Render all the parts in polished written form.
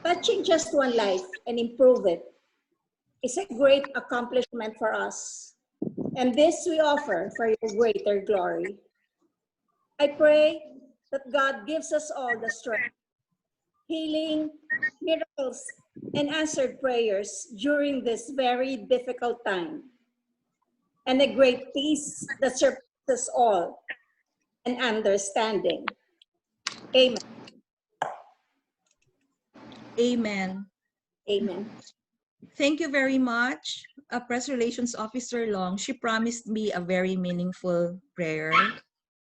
Touching just one life and improve it is a great accomplishment for us. And this we offer for your greater glory. I pray that God gives us all the strength, healing, miracles, and answered prayers during this very difficult time, and a great peace that surpasses all and understanding. Amen. Amen. Amen. Thank you very much, Press Relations Officer Long. She promised me a very meaningful prayer,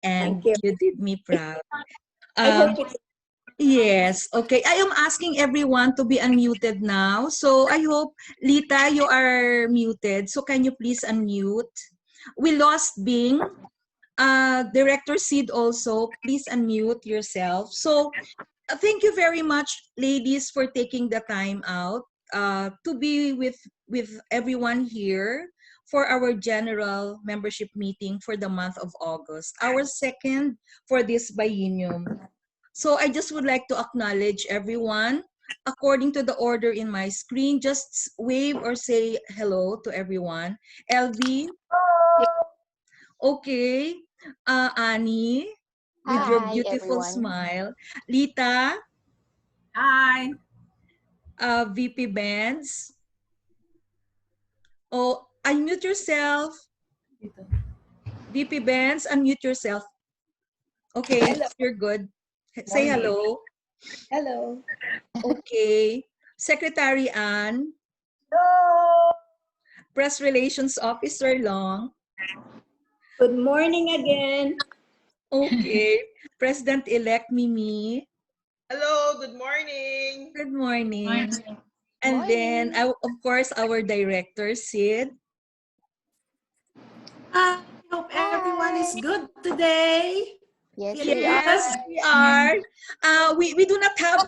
and Thank you. you did me proud. I hope it's Yes, okay. I am asking everyone to be unmuted now. So I hope, Lita, you are muted. So can you please unmute? We lost Bing. Director Sid also, please unmute yourself. So thank you very much, ladies, for taking the time out to be with everyone here for our general membership meeting for the month of August, our second for this biennium. So I just would like to acknowledge everyone. According to the order in my screen, just wave or say hello to everyone. LV, okay. Annie, with your Hi, beautiful everyone. smile. Lita, Hi. VP Benz. Oh, unmute yourself. VP Benz, unmute yourself. Okay, Hello. you're good. Say hello. Hello. Okay. Secretary Ann. Hello. Press Relations Officer Long. good morning again. Okay. President-elect Mimi. Hello, good morning. Good morning. And then, of course, our director, Sid. I hope everyone is good today. Yes, Yes, we are. We do not have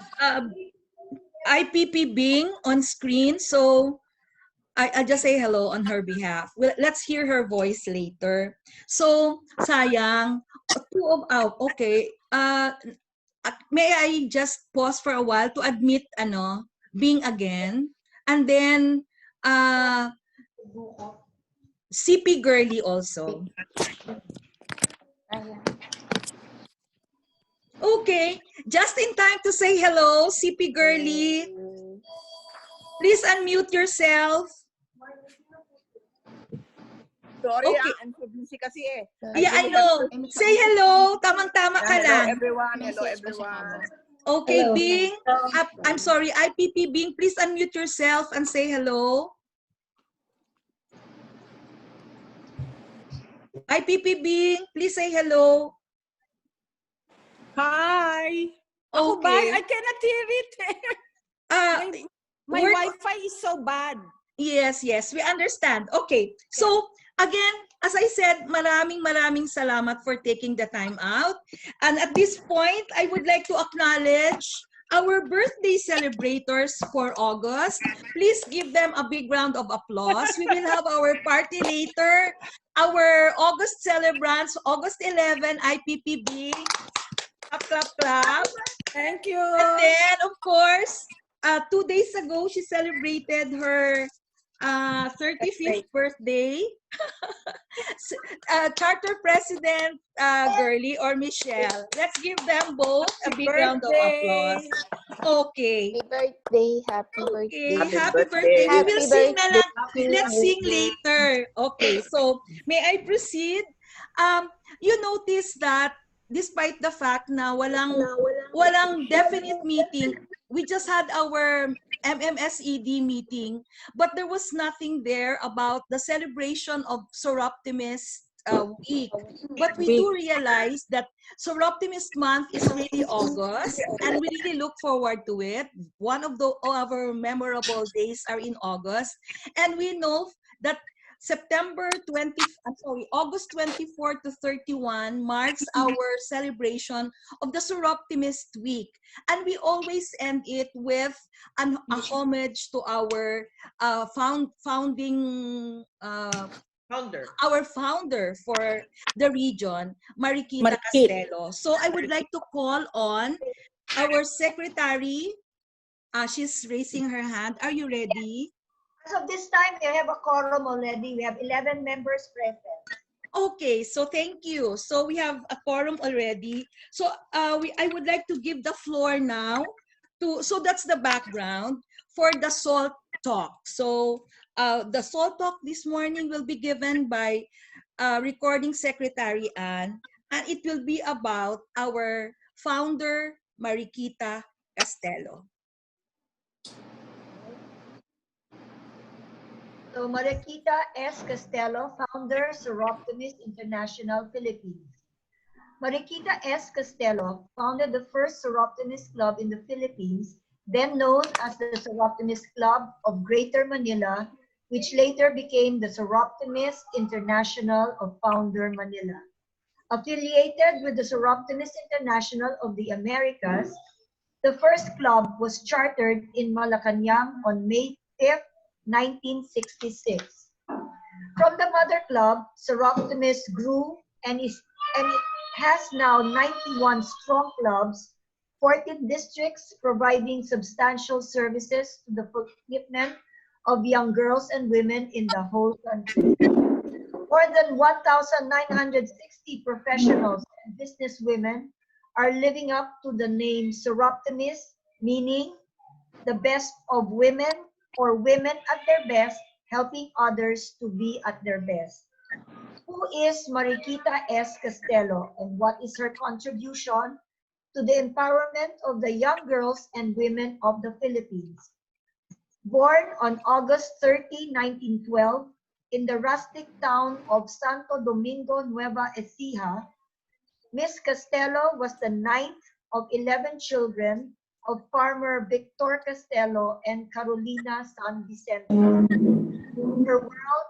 IPP Bing on screen, so I'll just say hello on her behalf. Well, let's hear her voice later. So, sayang, okay. May I just pause for a while to admit, Bing again, and then, CP Girly also. Okay, just in time to say hello, CP Girly. Please unmute yourself. Sorry, Okay. I'm so busy kasi eh. Yeah, I know. Say hello. Tamang-tama ka Hello lang. everyone. Hello everyone. Okay, Hello. Bing. I'm sorry, IPP Bing, please unmute yourself and say hello. IPP Bing, please say hello. Hi. Ako ba? Okay. I cannot hear it. My Wi-Fi is so bad. Yes, we understand. Okay. So, again, as I said, maraming salamat for taking the time out. And at this point, I would like to acknowledge our birthday celebrators for August. Please give them a big round of applause. We will have our party later. Our August celebrants, August 11, IPPB. Clap, clap, clap. Thank you. And then, of course, 2 days ago, she celebrated her 35th birthday. Charter President Girly or Michelle. Let's give them both a big round of applause. Okay. Happy birthday. Okay, happy birthday. We will sing na lang. Let's sing birthday. later. Okay, so may I proceed? You notice that despite the fact na walang definite meeting, we just had our MMSED meeting, but there was nothing there about the celebration of Soroptimist week. But we do realize that Soroptimist month is really August, and we really look forward to it. One of our memorable days are in August, and we know that August 24 to 31 marks our celebration of the Soroptimist Week. And we always end it with a homage to our founder for the region, Mariquita Castelo. So I would like to call on our secretary, She's raising her hand. Are you ready? As of this time, we have a quorum already. We have 11 members present. Okay, so thank you. So we have a quorum already. So I would like to give the floor now to, so that's the background for the SALT talk. So the SALT talk this morning will be given by recording secretary Anne, and it will be about our founder, Mariquita Castelo. So Mariquita S. Castelo, founder, Seroptimus International, Philippines. Mariquita S. Castelo founded the first Seroptimus Club in the Philippines, then known as the Seroptimus Club of Greater Manila, which later became the Seroptimus International of Founder Manila. Affiliated with the Seroptimus International of the Americas, the first club was chartered in Malacanang on May 5, 1966. From the mother club, Seroptimus grew and it has now 91 strong clubs, 14 districts providing substantial services to the fulfillment of young girls and women in the whole country. More than 1,960 professionals and businesswomen are living up to the name Seroptimus, meaning the best of women or women at their best, helping others to be at their best. Who is Mariquita S. Castelo and what is her contribution to the empowerment of the young girls and women of the Philippines? Born on August 30, 1912, in the rustic town of Santo Domingo, Nueva Ecija, Miss Castelo was the ninth of 11 children of farmer Victor Castelo and Carolina San Vicente. Her world,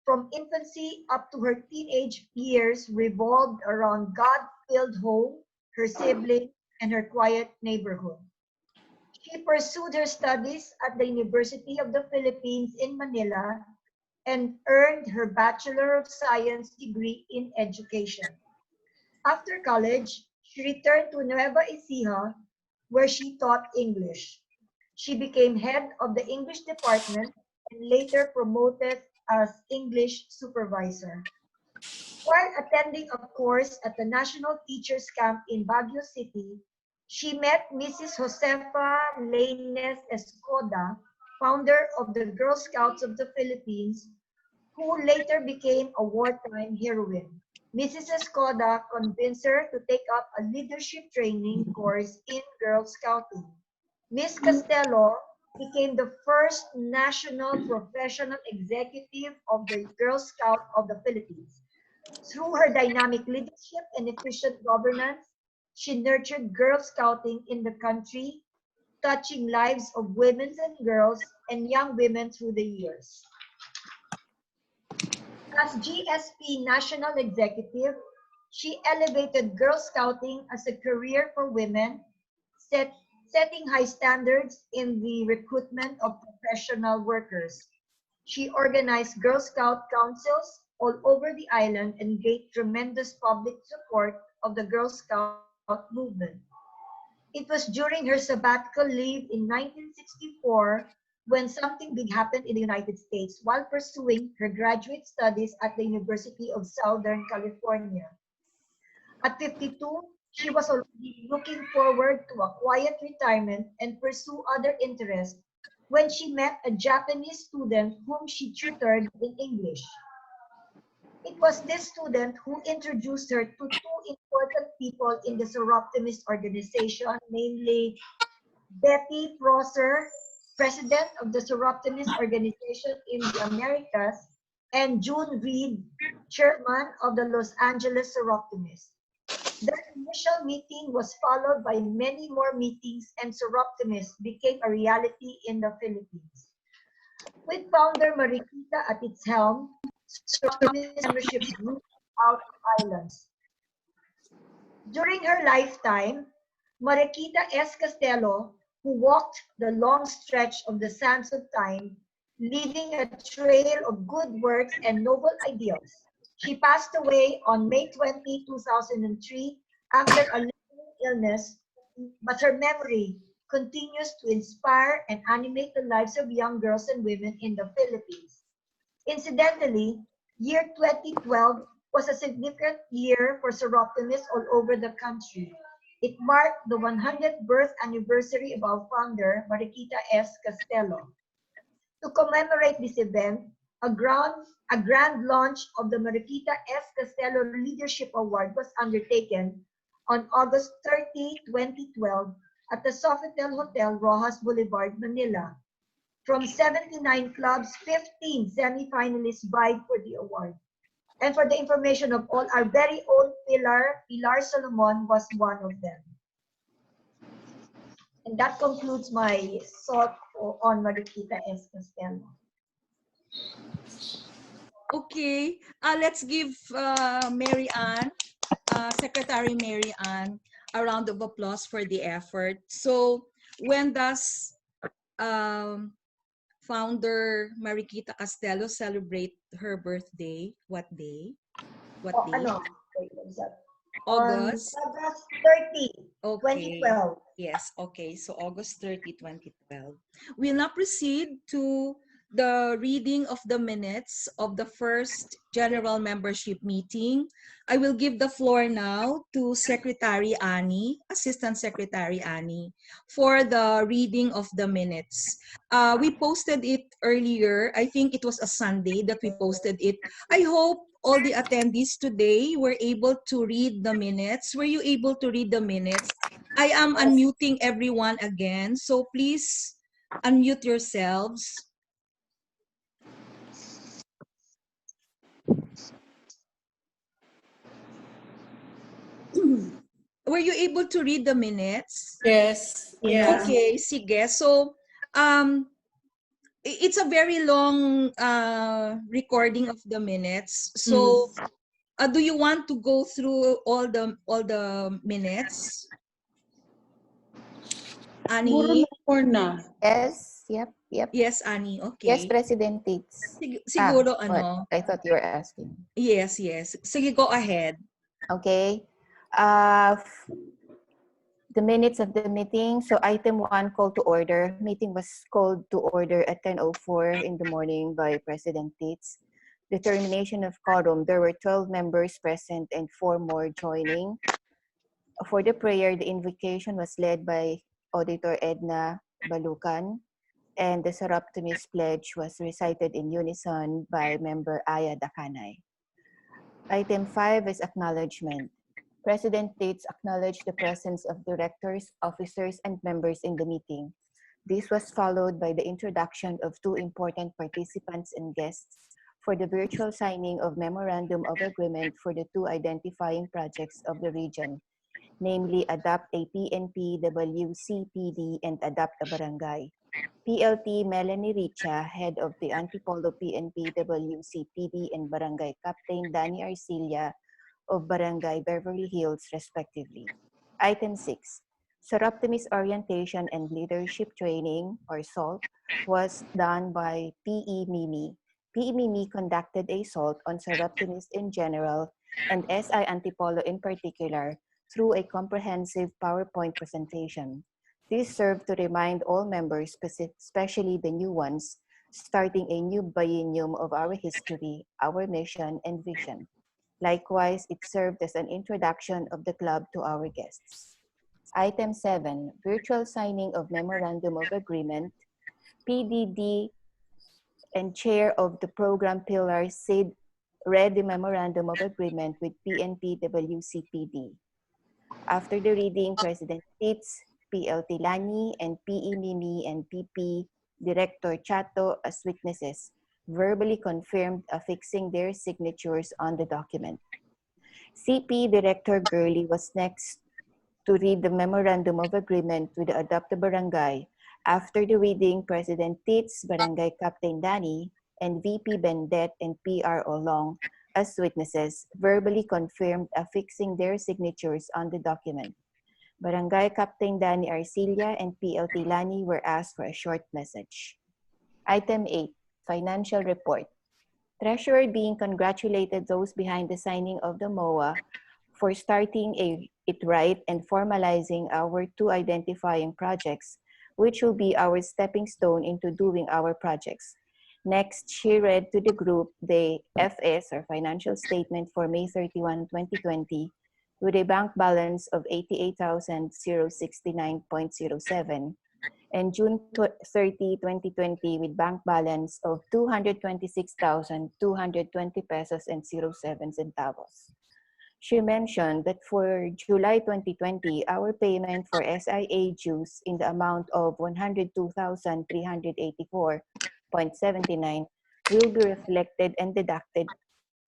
from infancy up to her teenage years, revolved around God-filled home, her siblings, and her quiet neighborhood. She pursued her studies at the University of the Philippines in Manila and earned her Bachelor of Science degree in education. After college, she returned to Nueva Ecija, where she taught English. She became head of the English department and later promoted as English supervisor. While attending a course at the National Teachers Camp in Baguio City, she met Mrs. Josefa Lainez Escoda, founder of the Girl Scouts of the Philippines, who later became a wartime heroine. Mrs. Escoda convinced her to take up a leadership training course in Girl Scouting. Miss Castelo became the first national professional executive of the Girl Scout of the Philippines. Through her dynamic leadership and efficient governance, she nurtured Girl Scouting in the country, touching lives of women and girls and young women through the years. As GSP National Executive, she elevated Girl Scouting as a career for women, setting high standards in the recruitment of professional workers. She organized Girl Scout councils all over the island and gained tremendous public support of the Girl Scout movement. It was during her sabbatical leave in 1964 when something big happened in the United States while pursuing her graduate studies at the University of Southern California. At 52, she was already looking forward to a quiet retirement and pursue other interests when she met a Japanese student whom she tutored in English. It was this student who introduced her to two important people in the Seroptimist organization, namely Betty Prosser, president of the Seroptimist organization in the Americas, and June Reed, chairman of the Los Angeles Seroptimists. That initial meeting was followed by many more meetings, and Seroptimus became a reality in the Philippines. With founder Mariquita at its helm, Seroptimus memberships grew out of islands. During her lifetime, Mariquita S. Castelo, who walked the long stretch of the sands of time, leaving a trail of good works and noble ideals. She passed away on May 20, 2003, after a long illness, but her memory continues to inspire and animate the lives of young girls and women in the Philippines. Incidentally, year 2012 was a significant year for Seroptimists all over the country. It marked the 100th birth anniversary of our founder, Mariquita S. Castelo. To commemorate this event, a grand launch of the Mariquita S. Castelo Leadership Award was undertaken on August 30, 2012 at the Sofitel Hotel, Rojas Boulevard, Manila. From 79 clubs, 15 semi-finalists vied for the award. And for the information of all, our very own Pilar Solomon was one of them. And that concludes my thought on Mariquita S. Castelo. Okay, let's give Mary Ann, Secretary Mary Ann, a round of applause for the effort. So when does founder Mariquita Castelo celebrate her birthday? What day? What Oh, day? wait, what's that? August? On August 30, Okay. 2012. Yes, okay. So August 30, 2012. We'll now proceed to the reading of the minutes of the first general membership meeting. I will give the floor now to Secretary Annie, Assistant Secretary Annie, for the reading of the minutes. We posted it earlier. I think it was a Sunday that we posted it. I hope all the attendees today were able to read the minutes. Were you able to read the minutes? I am unmuting everyone again, so please unmute yourselves. Were you able to read the minutes? Yes. Yes. Okay, sige. So, it's a very long recording of the minutes. So, do you want to go through all the minutes? Annie? Yes, yep. Yes, Annie. Okay. Yes, President Tates. Siguro What? ano? I thought you were asking. Yes. Sige, go ahead. Okay. The minutes of the meeting. So item 1, call to order. Meeting was called to order at 10:04 in the morning by President Tates. Determination of quorum. There were 12 members present and 4 more joining. For the prayer, the invocation was led by Auditor Edna Balucan, and the Seroptimist Pledge was recited in unison by member Aya Dakanay. Item 5 is acknowledgement. President Tates acknowledged the presence of directors, officers, and members in the meeting. This was followed by the introduction of 2 important participants and guests for the virtual signing of Memorandum of Agreement for the 2 identifying projects of the region, namely Adopt a PNP WCPD and Adopt a Barangay. PLT Melanie Richa, head of the Antipolo PNP WCPD, and Barangay Captain Danny Arcilla of Barangay Beverly Hills, respectively. Item 6. Seroptimist Orientation and Leadership Training, or SALT, was done by PE Mimi. PE Mimi conducted a SALT on Seroptimists in general and SI Antipolo in particular through a comprehensive PowerPoint presentation. This served to remind all members, especially the new ones, starting a new biennium of our history, our mission, and vision. Likewise, it served as an introduction of the club to our guests. Item 7, virtual signing of Memorandum of Agreement. PDD and Chair of the Program Pillar Sid read the Memorandum of Agreement with PNP WCPD. After the reading, President Pitts, PLT Lani, and PE Mimi and PP Director Chato as witnesses verbally confirmed affixing their signatures on the document. CP Director Gurley was next to read the Memorandum of Agreement with the Adopt a Barangay. After the reading, President Tits, Barangay Captain Danny, and VP Bendet and PRO Long as witnesses verbally confirmed affixing their signatures on the document. Barangay Captain Danny Arcilla and PLT Lani were asked for a short message. Item 8, Financial Report. Treasurer being congratulated those behind the signing of the MOA for starting it right and formalizing our 2 identifying projects which will be our stepping stone into doing our projects. Next, she read to the group the FS or financial statement for May 31, 2020, with a bank balance of 88,069.07 and June 30, 2020 with bank balance of 226,220 pesos and 07 centavos. She mentioned that for July 2020, our payment for SIA dues in the amount of 102,384.79 will be reflected and deducted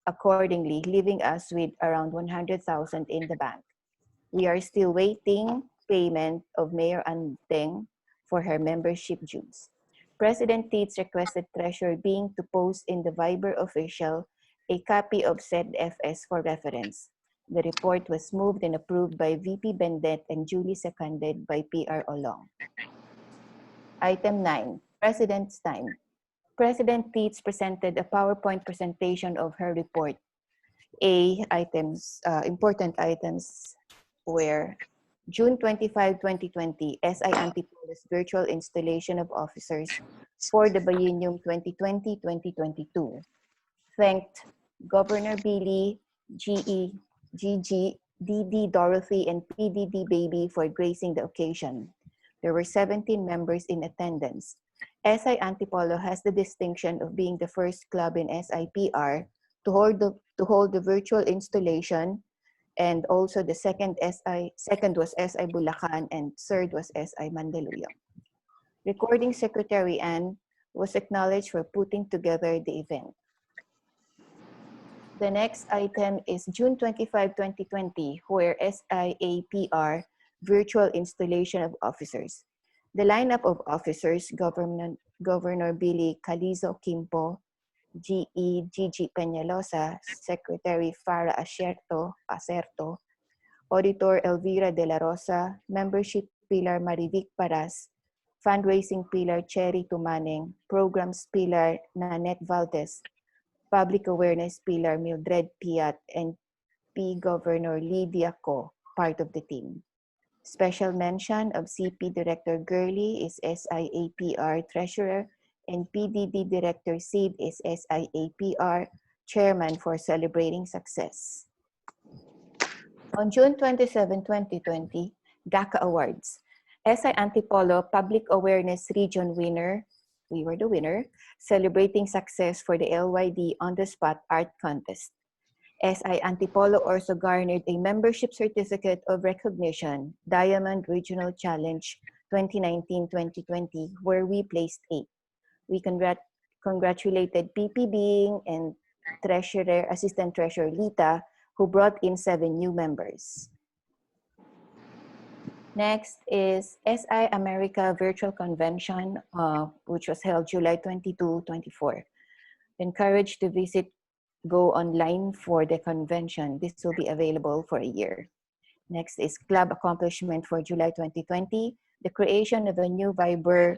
accordingly, leaving us with around 100,000 in the bank. We are still waiting payment of Mayor Andeng for her membership dues. President Teets requested Treasurer Bing to post in the Viber official a copy of said FS for reference. The report was moved and approved by VP Bendet and duly seconded by PR Olong. Item 9, President's Time. President Teets presented a PowerPoint presentation of her report. Important items were June 25, 2020, SI Antipolo's virtual installation of officers for the biennium 2020-2022. Thanked Governor Billy, GE, GG, DD Dorothy, and PDD Baby for gracing the occasion. There were 17 members in attendance. SI Antipolo has the distinction of being the first club in SIPR to hold the virtual installation, and also the second was SI Bulacan, and third was SI Mandaluyong. Recording Secretary Ann was acknowledged for putting together the event. The next item is June 25, 2020, where SIAPR virtual installation of officers. The lineup of officers, Governor Billy Calizo Quimpo, GE Gigi Peñalosa, Secretary Farah Acerto, Auditor Elvira De La Rosa, Membership Pillar Marivic Paras, Fundraising Pillar Cherry Tumaneng, Programs Pillar Nanette Valdez, Public Awareness Pillar Mildred Piat, and P. Governor Lydia Co, part of the team. Special mention of CP Director Gurley is SIAPR Treasurer, and PDD Director Sid is SIAPR Chairman for celebrating success. On June 27, 2020, GACA Awards. SI Antipolo Public Awareness Region winner, we were the winner, celebrating success for the LYD On The Spot Art Contest. SI Antipolo also garnered a membership certificate of recognition, Diamond Regional Challenge 2019-2020, where we placed 8. We congratulated PP Bing and Assistant Treasurer Lita, who brought in 7 new members. Next is SI America Virtual Convention, which was held July 22, 24. Encouraged to go online for the convention. This will be available for a year. Next is Club Accomplishment for July 2020, the creation of a new Viber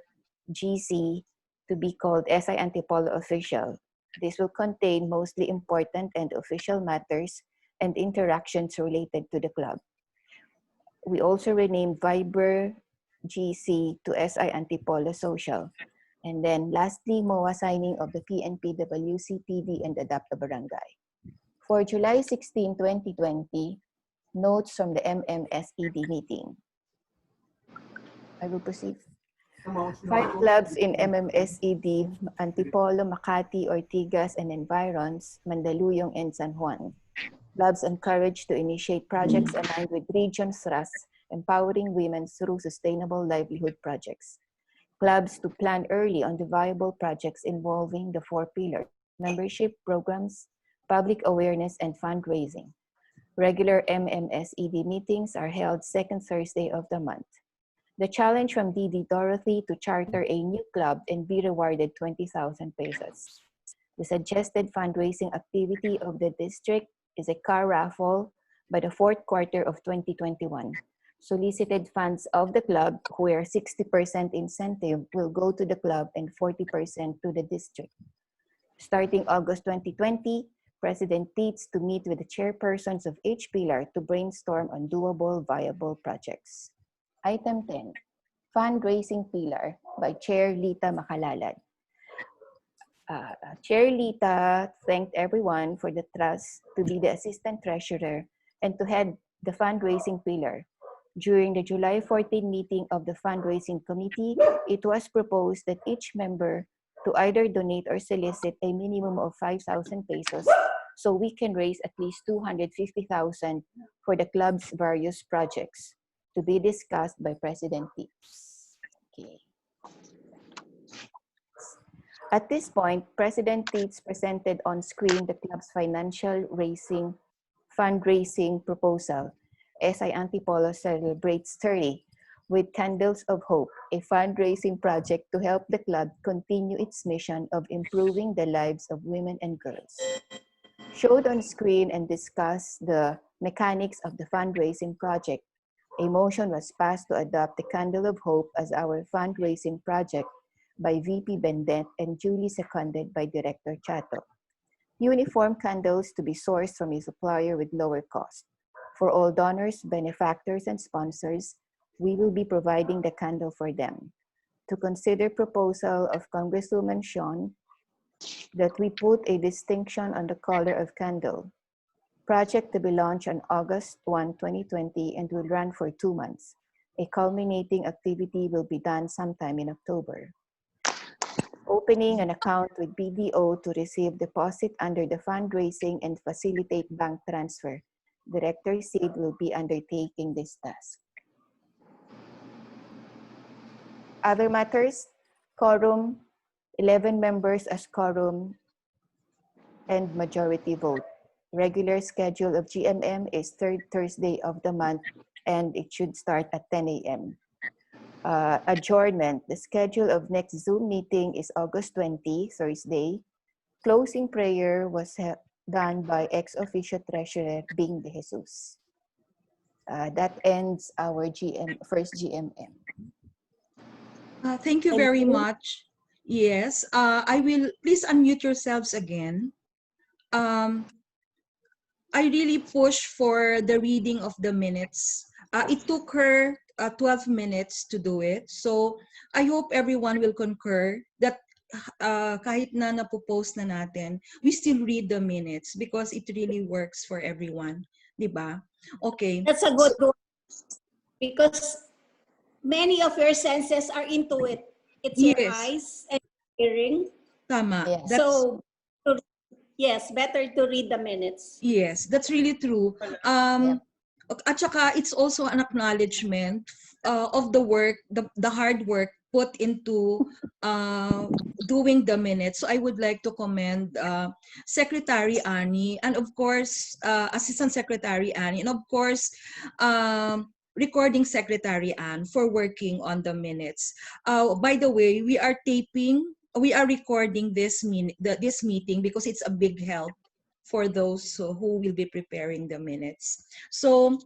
GC to be called SI Antipolo Official. This will contain mostly important and official matters and interactions related to the club. We also renamed Viber GC to SI Antipolo Social. And then lastly, MOA signing of the PNPWC PD and Adapt a Barangay. For July 16, 2020, notes from the MMSED meeting. I will proceed. 5 clubs in MMSED, Antipolo, Makati, Ortigas, and Environs, Mandaluyong, and San Juan. Clubs encouraged to initiate projects aligned with region thrusts, empowering women through sustainable livelihood projects. Clubs to plan early on the viable projects involving the 4 pillars: membership, programs, public awareness, and fundraising. Regular MMSED meetings are held second Thursday of the month. The challenge from DD Dorothy to charter a new club and be rewarded 20,000 pesos. The suggested fundraising activity of the district is a car raffle by the 4th quarter of 2021. Solicited funds of the club, where 60% incentive will go to the club and 40% to the district. Starting August 2020, President Teets to meet with the chairpersons of each pillar to brainstorm on doable, viable projects. Item 10, Fundraising Pillar by Chair Lita Makalalad. Chair Lita thanked everyone for the trust to be the Assistant Treasurer and to head the fundraising pillar. During the July 14 meeting of the Fundraising Committee, it was proposed that each member to either donate or solicit a minimum of 5,000 pesos so we can raise at least 250,000 for the club's various projects to be discussed by President Tips. Okay. At this point, President Tates presented on screen the club's fundraising proposal, SI Antipolo Celebrates 30, with Candles of Hope, a fundraising project to help the club continue its mission of improving the lives of women and girls. Showed on screen and discussed the mechanics of the fundraising project, a motion was passed to adopt the Candle of Hope as our fundraising project by VP Bendet and duly seconded by Director Chato. Uniform candles to be sourced from a supplier with lower cost. For all donors, benefactors, and sponsors, we will be providing the candle for them. To consider proposal of Congresswoman Sean that we put a distinction on the color of candle. Project to be launched on August 1, 2020 and will run for 2 months. A culminating activity will be done sometime in October. Opening an account with BDO to receive deposit under the fundraising and facilitate bank transfer. Director Sid will be undertaking this task. Other matters, quorum, 11 members as quorum and majority vote. Regular schedule of GMM is third Thursday of the month and it should start at 10 a.m. Adjournment. The schedule of next Zoom meeting is August 20, Thursday. Closing prayer was done by ex-officio treasurer Bing De Jesus. That ends our first GMM. Thank you very much. Yes, I will, please unmute yourselves again. I really push for the reading of the minutes. It took her 12 minutes to do it. So I hope everyone will concur that kahit na napopost na natin, we still read the minutes because it really works for everyone. Diba? Okay. That's a good goal because many of your senses are into it. It's your Yes. eyes and hearing. Tama. Yes. So, yes, better to read the minutes. Yes, that's really true. At saka, it's also an acknowledgement of the work, the hard work put into doing the minutes. So I would like to commend Secretary Annie and of course Assistant Secretary Annie and of course Recording Secretary Anne for working on the minutes. By the way, we are recording this meeting because it's a big help for those who will be preparing the minutes. So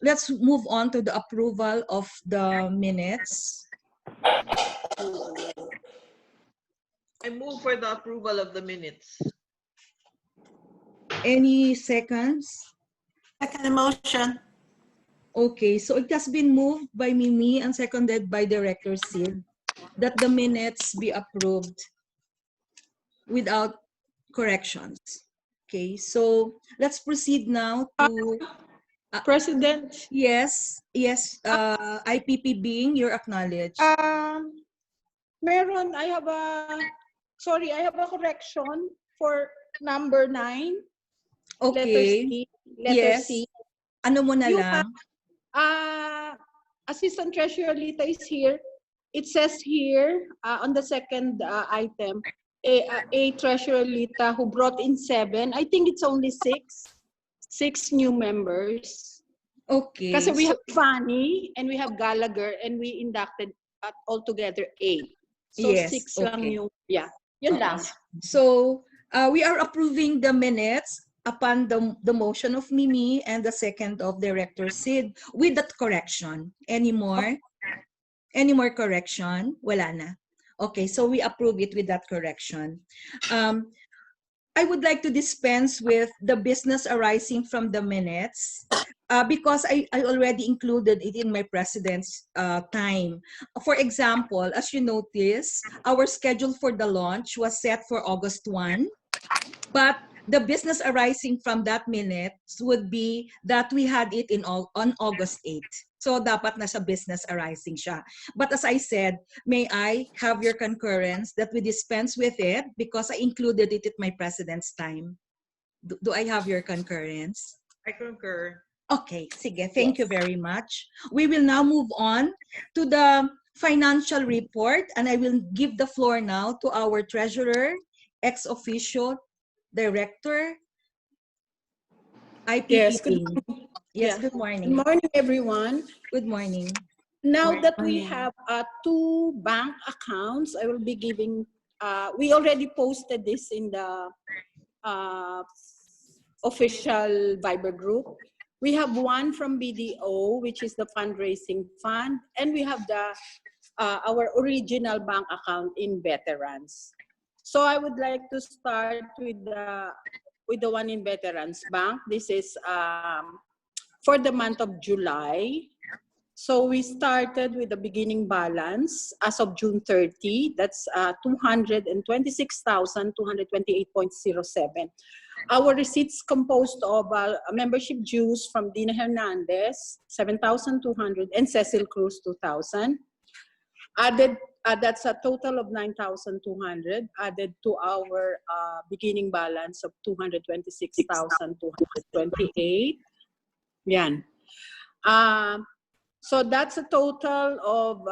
let's move on to the approval of the minutes. I move for the approval of the minutes. Any seconds? Second motion. Okay, so it has been moved by Mimi and seconded by Director Sid that the minutes be approved without corrections. Okay, so let's proceed now to President, yes, IPP being you're acknowledged. meron, I have a correction for number 9. Okay. Letter Yes. C. Ano mo na Yung, lang? Assistant Treasurer Lita is here. It says here on the second item, a Treasurer Lita who brought in 7. I think it's only 6 new members. Okay. Kasi we have Fanny and we have Gallagher and we inducted altogether 8. So Yes, 6 lang okay. yung, yun lang. So we are approving the minutes upon the motion of Mimi and the second of Director Sid with that correction. Any more? Any more correction? Wala na. Okay, so we approve it with that correction. I would like to dispense with the business arising from the minutes because I already included it in my president's time. For example, as you notice, our schedule for the launch was set for August 1. But the business arising from that minutes would be that we had it on August 8. So dapat nasa business arising siya. But as I said, may I have your concurrence that we dispense with it because I included it at my president's time. Do I have your concurrence? I concur. Okay, sige. Thank you very much. We will now move on to the financial report and I will give the floor now to our treasurer, ex officio director, Yes, good IPPing. Yes, yeah. good Good morning. morning, everyone. Good morning. Now that we have two bank accounts, I will be giving, we already posted this in the official Viber group. We have one from BDO, which is the fundraising fund, and we have the our original bank account in Veterans. So I would like to start with the one in Veterans Bank. This is for the month of July. So we started with the beginning balance as of June 30. That's 226,228.07. Our receipts composed of membership dues from Dina Hernandez, 7,200, and Cecil Cruz, 2,000. Added, that's a total of 9,200 added to our beginning balance of 226,228. Yan. So that's a total of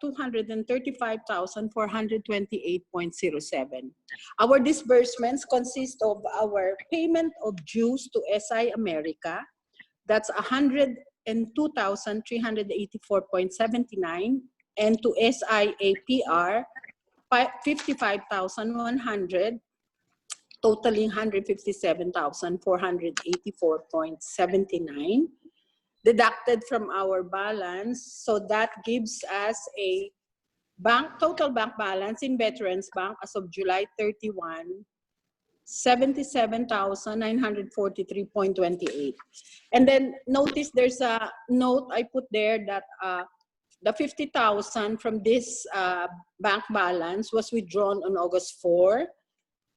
235,428.07. Our disbursements consist of our payment of dues to SI America. That's 102,384.79, and to SIAPR 55,100, totaling 157,484.79. Deducted from our balance. So that gives us a total bank balance in Veterans Bank as of July 31, 77,943.28. And then notice there's a note I put there that the 50,000 from this bank balance was withdrawn on August 4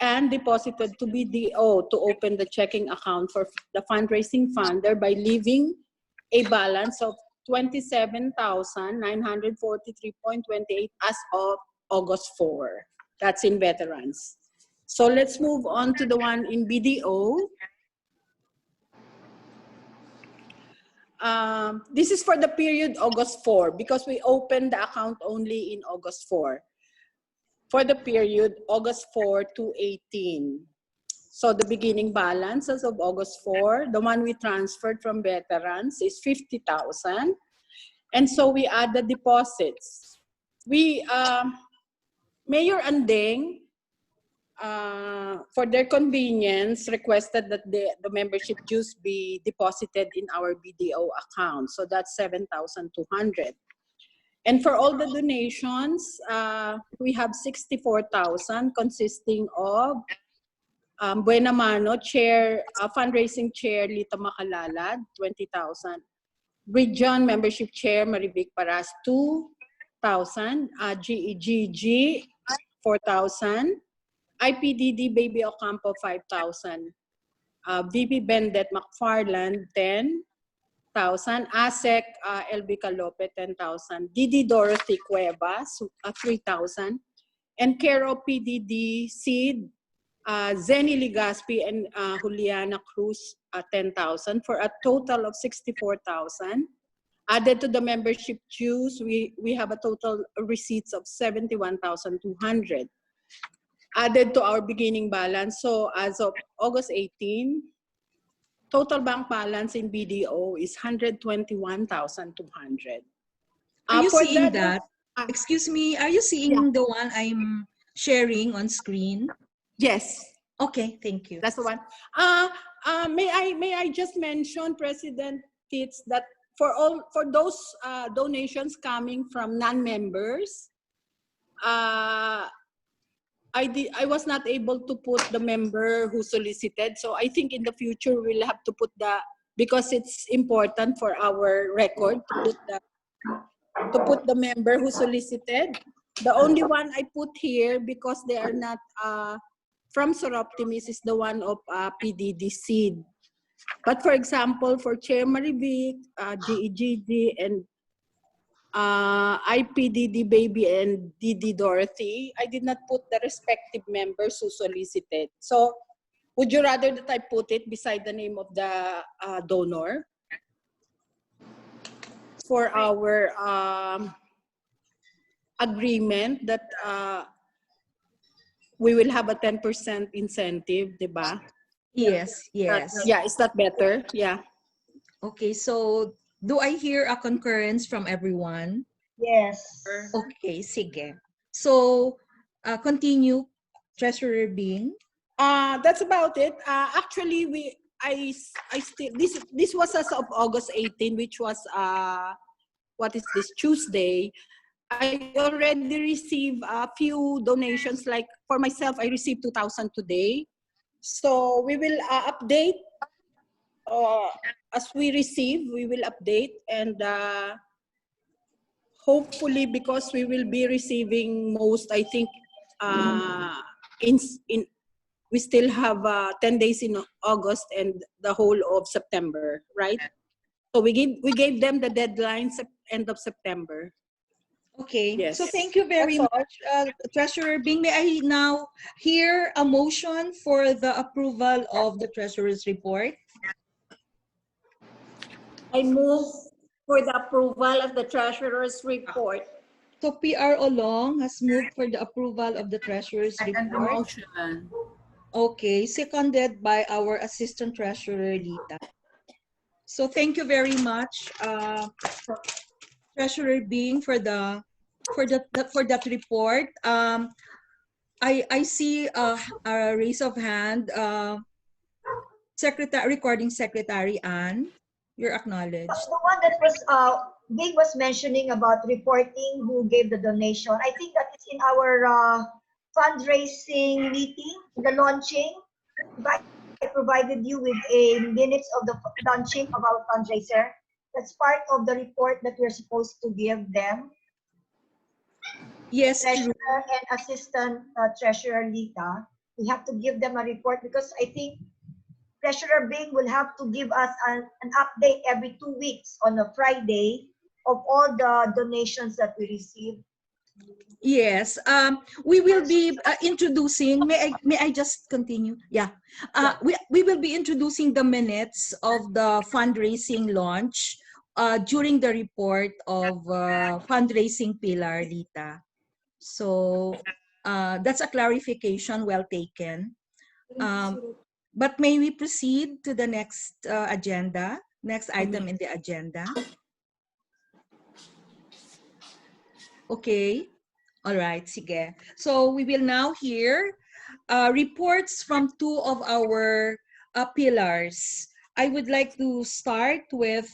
and deposited to BDO to open the checking account for the fundraising fund, thereby leaving a balance of 27,943.28 as of August 4. That's in Veterans. So let's move on to the one in BDO. This is for the period August 4 because we opened the account only in August 4. For the period August 4 to 18. So the beginning balance as of August 4, the one we transferred from Veterans is 50,000. And so we add the deposits. We, Mayor Andeng, for their convenience, requested that the membership dues be deposited in our BDO account. So that's 7,200. And for all the donations, we have 64,000 consisting of Buena Mano Chair, Fundraising Chair Lita Makalalad, 20,000. Region Membership Chair Maribig Paras, 2,000. GEGG, 4,000. IPDD Baby Ocampo, 5,000. VP Bendet McFarland, 10,000. ASEC LB Calope, 10,000. DD Dorothy Cuevas, 3,000. And Care PDD Seed, Zenny Ligaspi and Juliana Cruz, 10,000 for a total of 64,000. Added to the membership dues, we have a total receipts of 71,200. Added to our beginning balance. So as of August 18, total bank balance in BDO is 121,200. Are you seeing that? Excuse me, are you seeing the one I'm sharing on screen? Yes. Okay, thank you. That's the one. May I just mention, President Tits, that for those donations coming from non-members, I was not able to put the member who solicited. So I think in the future we'll have to put because it's important for our record to put the member who solicited. The only one I put here because they are not from Soroptimis is the one of PDD Seed. But for example, for Chair Marivic, GEGG, and IPDD Baby and DD Dorothy, I did not put the respective members who solicited. So would you rather that I put it beside the name of the donor for our agreement that we will have a 10% incentive, diba? Yes, yes. Yeah, is that better? Yeah. Okay, so do I hear a concurrence from everyone? Yes. Okay, sige. So, continue, Treasurer Bing. That's about it. Actually, I still this was as of August 18, which was what is this, Tuesday. I already received a few donations. Like for myself, I received 2,000 today. So we will update as we receive. We will update, and hopefully, because we will be receiving most, I think, in we still have 10 days in August and the whole of September, right? So we gave them the deadline end of September. Okay, Yes. so thank you very That's all. much, Treasurer Bing. May I now hear a motion for the approval of the Treasurer's report? I move for the approval of the treasurer's report. So PR Olong has moved for the approval of the Treasurer's Second the report. motion. Okay, seconded by our Assistant Treasurer, Lita. So thank you very much, Treasurer Bing, for that report. I see a raise of hand. Recording Secretary Ann, you're acknowledged. The one that was Big was mentioning about reporting who gave the donation. I think that is in our fundraising meeting, the launching. I provided you with a minutes of the launching of our fundraiser. That's part of the report that we're supposed to give them. Yes, true. Treasurer and Assistant Treasurer Lita. We have to give them a report because I think Treasurer Bing will have to give us an update every 2 weeks on a Friday of all the donations that we receive. Yes, we will be introducing. May I just continue? Yeah, we will be introducing the minutes of the fundraising launch during the report of fundraising pillar, Lita. So that's a clarification well taken. But may we proceed to the next agenda, next item in the agenda? Okay. All right, sige. So we will now hear reports from two of our pillars. I would like to start with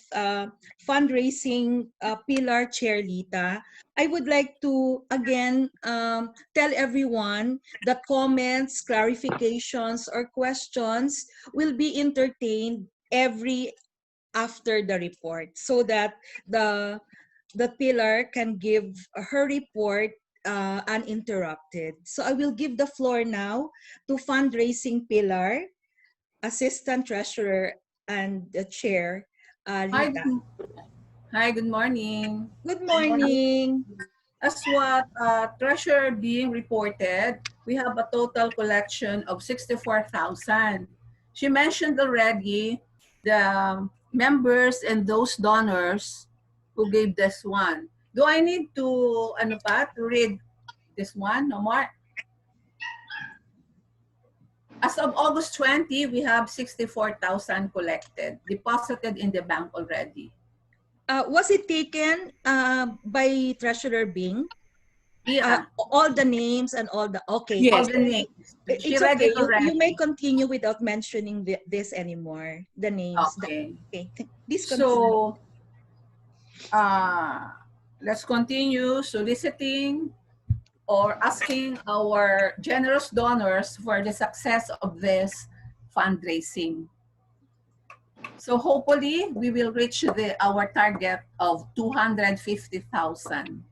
fundraising pillar Chair Lita. I would like to again tell everyone that comments, clarifications, or questions will be entertained after the report so that the pillar can give her report uninterrupted. So I will give the floor now to fundraising pillar, assistant treasurer, and the chair, Lita. Hi, good morning. Good morning. As what Treasurer being reported, we have a total collection of 64,000. She mentioned already the members and those donors who gave this one. Do I need to to read this one? No more. As of August 20, we have 64,000 collected, deposited in the bank already. Was it taken by Treasurer Bing? Yeah. All the names and all the, okay. Yes. All the names. She It's read okay. it already. You may continue without mentioning this anymore, the names. Okay. Okay. Please continue. So, let's continue soliciting. or asking our generous donors for the success of this fundraising. So hopefully we will reach our target of 250,000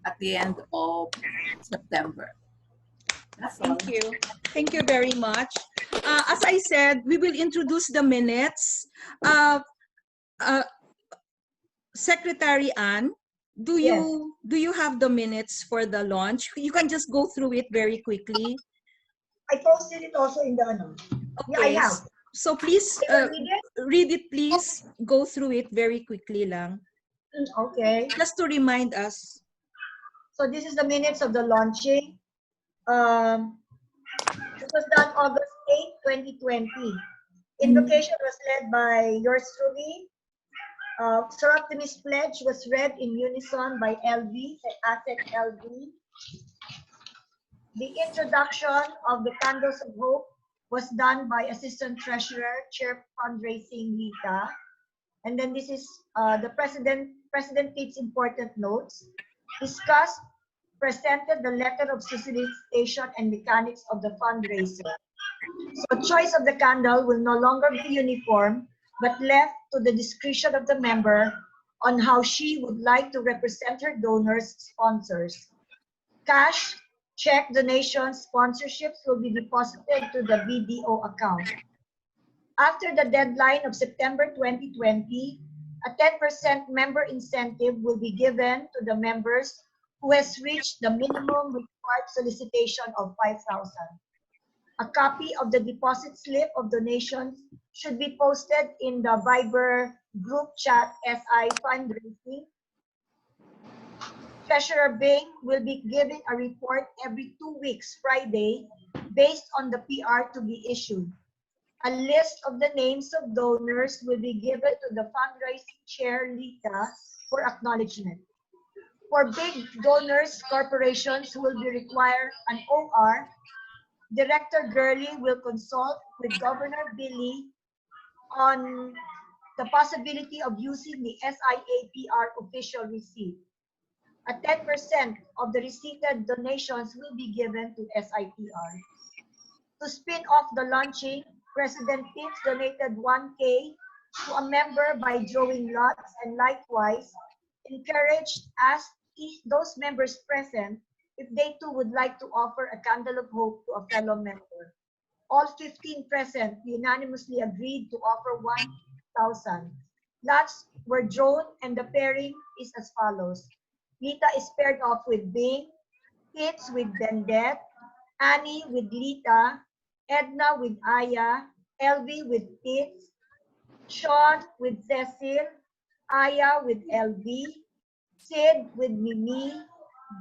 at the end of September. That's all. Thank you. Thank you very much. As I said, we will introduce the minutes. Uh, uh, Secretary Ann, do Yes. you have the minutes for the launch? You can just go through it very quickly. I posted it also in the ano. Yeah, I Okay. have. So please Can you read it? read it, please. Go through it very quickly lang. Okay. Just to remind us. So this is the minutes of the launching. It was done August 8, 2020. Invocation was led by yours truly. Sir Optimist Pledge was read in unison by LV, Asset LV. The introduction of the Candles of Hope was done by Assistant Treasurer, Chair Fundraising Lita. And then this is the President Pete's important notes. Discussed, presented the letter of solicitation and mechanics of the fundraiser. So choice of the candle will no longer be uniform, but left to the discretion of the member on how she would like to represent her donors, sponsors. Cash, check, donations, sponsorships will be deposited to the BDO account. After the deadline of September 2020, a 10% member incentive will be given to the members who has reached the minimum required solicitation of 5,000. A copy of the deposit slip of donations should be posted in the Viber group chat SI fundraising. Treasurer Bing will be giving a report every 2 weeks, Friday, based on the PR to be issued. A list of the names of donors will be given to the fundraising chair, Lita, for acknowledgement. For big donors, corporations who will be required an OR, Director Gurley will consult with Governor Billy on the possibility of using the SIAPR official receipt. A 10% of the receipted donations will be given to SIPR. To spin off the launching, President Pitts donated 1K to a member by drawing lots and likewise asked those members present if they too would like to offer a candle of hope to a fellow member. All 15 present unanimously agreed to offer 1,000. Lots were drawn and the pairing is as follows. Lita is paired off with Bing, Pitts with Bendette, Annie with Lita, Edna with Aya, LV with Pitts, Sean with Cecil, Aya with LV, Sid with Mimi,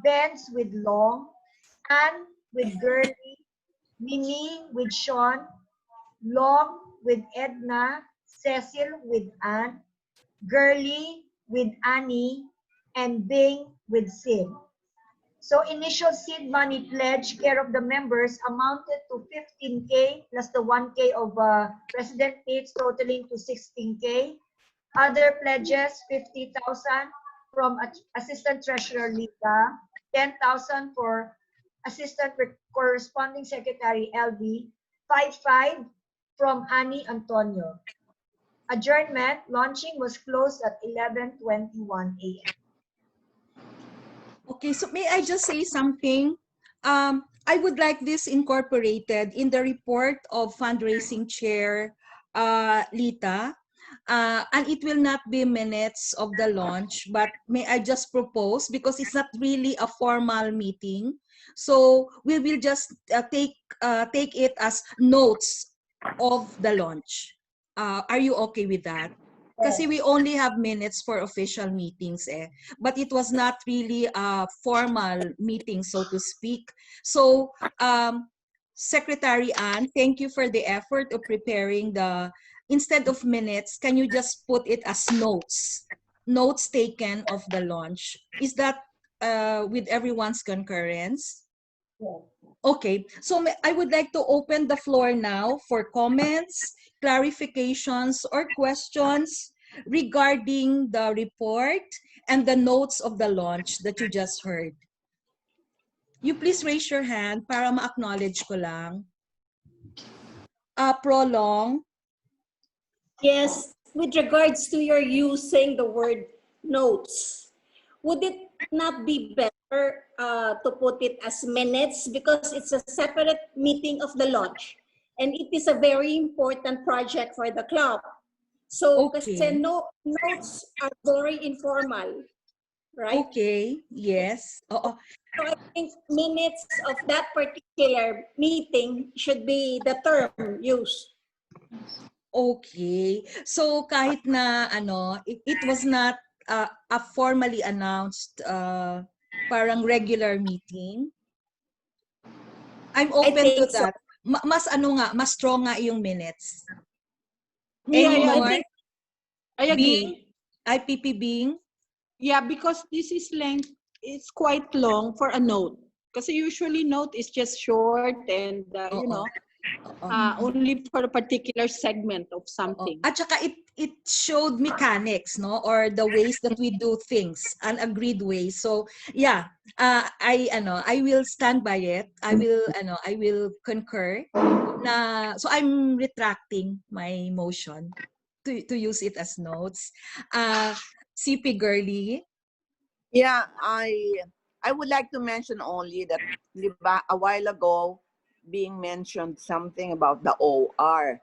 Benz with Long, Ann with Gurley, Mimi with Sean, Long with Edna, Cecil with Ann, Gurley with Annie, and Bing with Sid. So initial seed money pledge care of the members amounted to 15K plus the 1K of President Pitts totaling to 16K. Other pledges, 50,000 from Assistant Treasurer Lita, 10,000 for Assistant Corresponding Secretary LV, 5,500 from Annie Antonio. Adjournment, launching was closed at 11:21 a.m. Okay, so may I just say something? I would like this incorporated in the report of fundraising chair, Lita. And it will not be minutes of the launch, but may I just propose, because it's not really a formal meeting. So we will just take it as notes of the launch. Are you okay with that? Kasi we only have minutes for official meetings but it was not really a formal meeting, so to speak. So Secretary Ann, thank you for the effort of preparing instead of minutes, can you just put it as notes taken of the launch? Is that with everyone's concurrence? Okay, so I would like to open the floor now for comments, clarifications, or questions regarding the report and the notes of the launch that you just heard. You please raise your hand para ma-acknowledge ko lang. Prolong. Yes, with regards to your using the word notes, would it not be better to put it as minutes because it's a separate meeting of the lodge and it is a very important project for the club. So, kasi Okay. notes are very informal, right? Okay, yes. Oo. So I think minutes of that particular meeting should be the term used. Okay. So kahit na it was not a formally announced parang regular meeting, I'm open to think so. that. Mas strong nga yung minutes. Yeah, Any yeah, more? I agree. Bing? IPP Bing? Yeah, because this is length, it's quite long for a note. Kasi usually note is just short and, you Oo. know, Oo. only for a particular segment of Oo. something. At saka it showed mechanics, no? Or the ways that we do things, an agreed way. So, yeah, I will stand by it. I will concur na so I'm retracting my motion to use it as notes. CP Girly. Yeah, I would like to mention only that di ba, a while ago being mentioned something about the OR.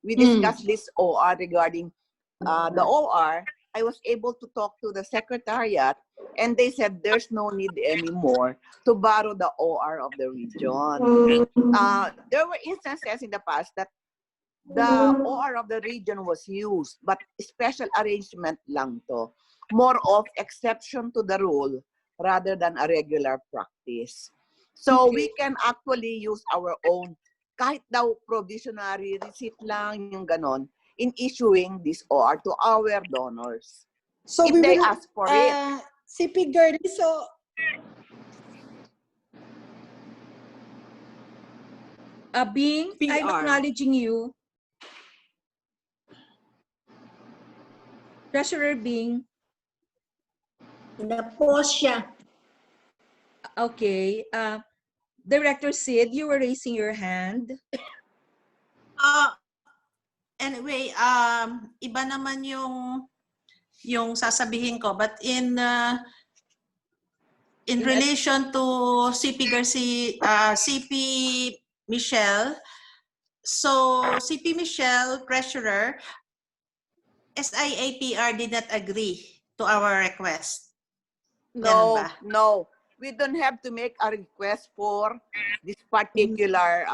We discussed this OR regarding the OR. I was able to talk to the secretariat and they said there's no need anymore to borrow the OR of the region. There were instances in the past that the OR of the region was used, but special arrangement lang to. More of exception to the rule rather than a regular practice. So we can actually use our own, kahit daw provisionary receipt lang yung ganon, in issuing this OR to our donors. So if they ask for it. CP Girly, so Bing, I'm PR. acknowledging you. Treasurer Bing. Na-pause siya. Okay. Director Sid, you were raising your hand. Anyway, iba naman yung sasabihin ko, but in relation to CP Garcia, CP Michelle, so CP Michelle, treasurer, SIAPR did not agree to our request. No, no. We don't have to make a request for this particular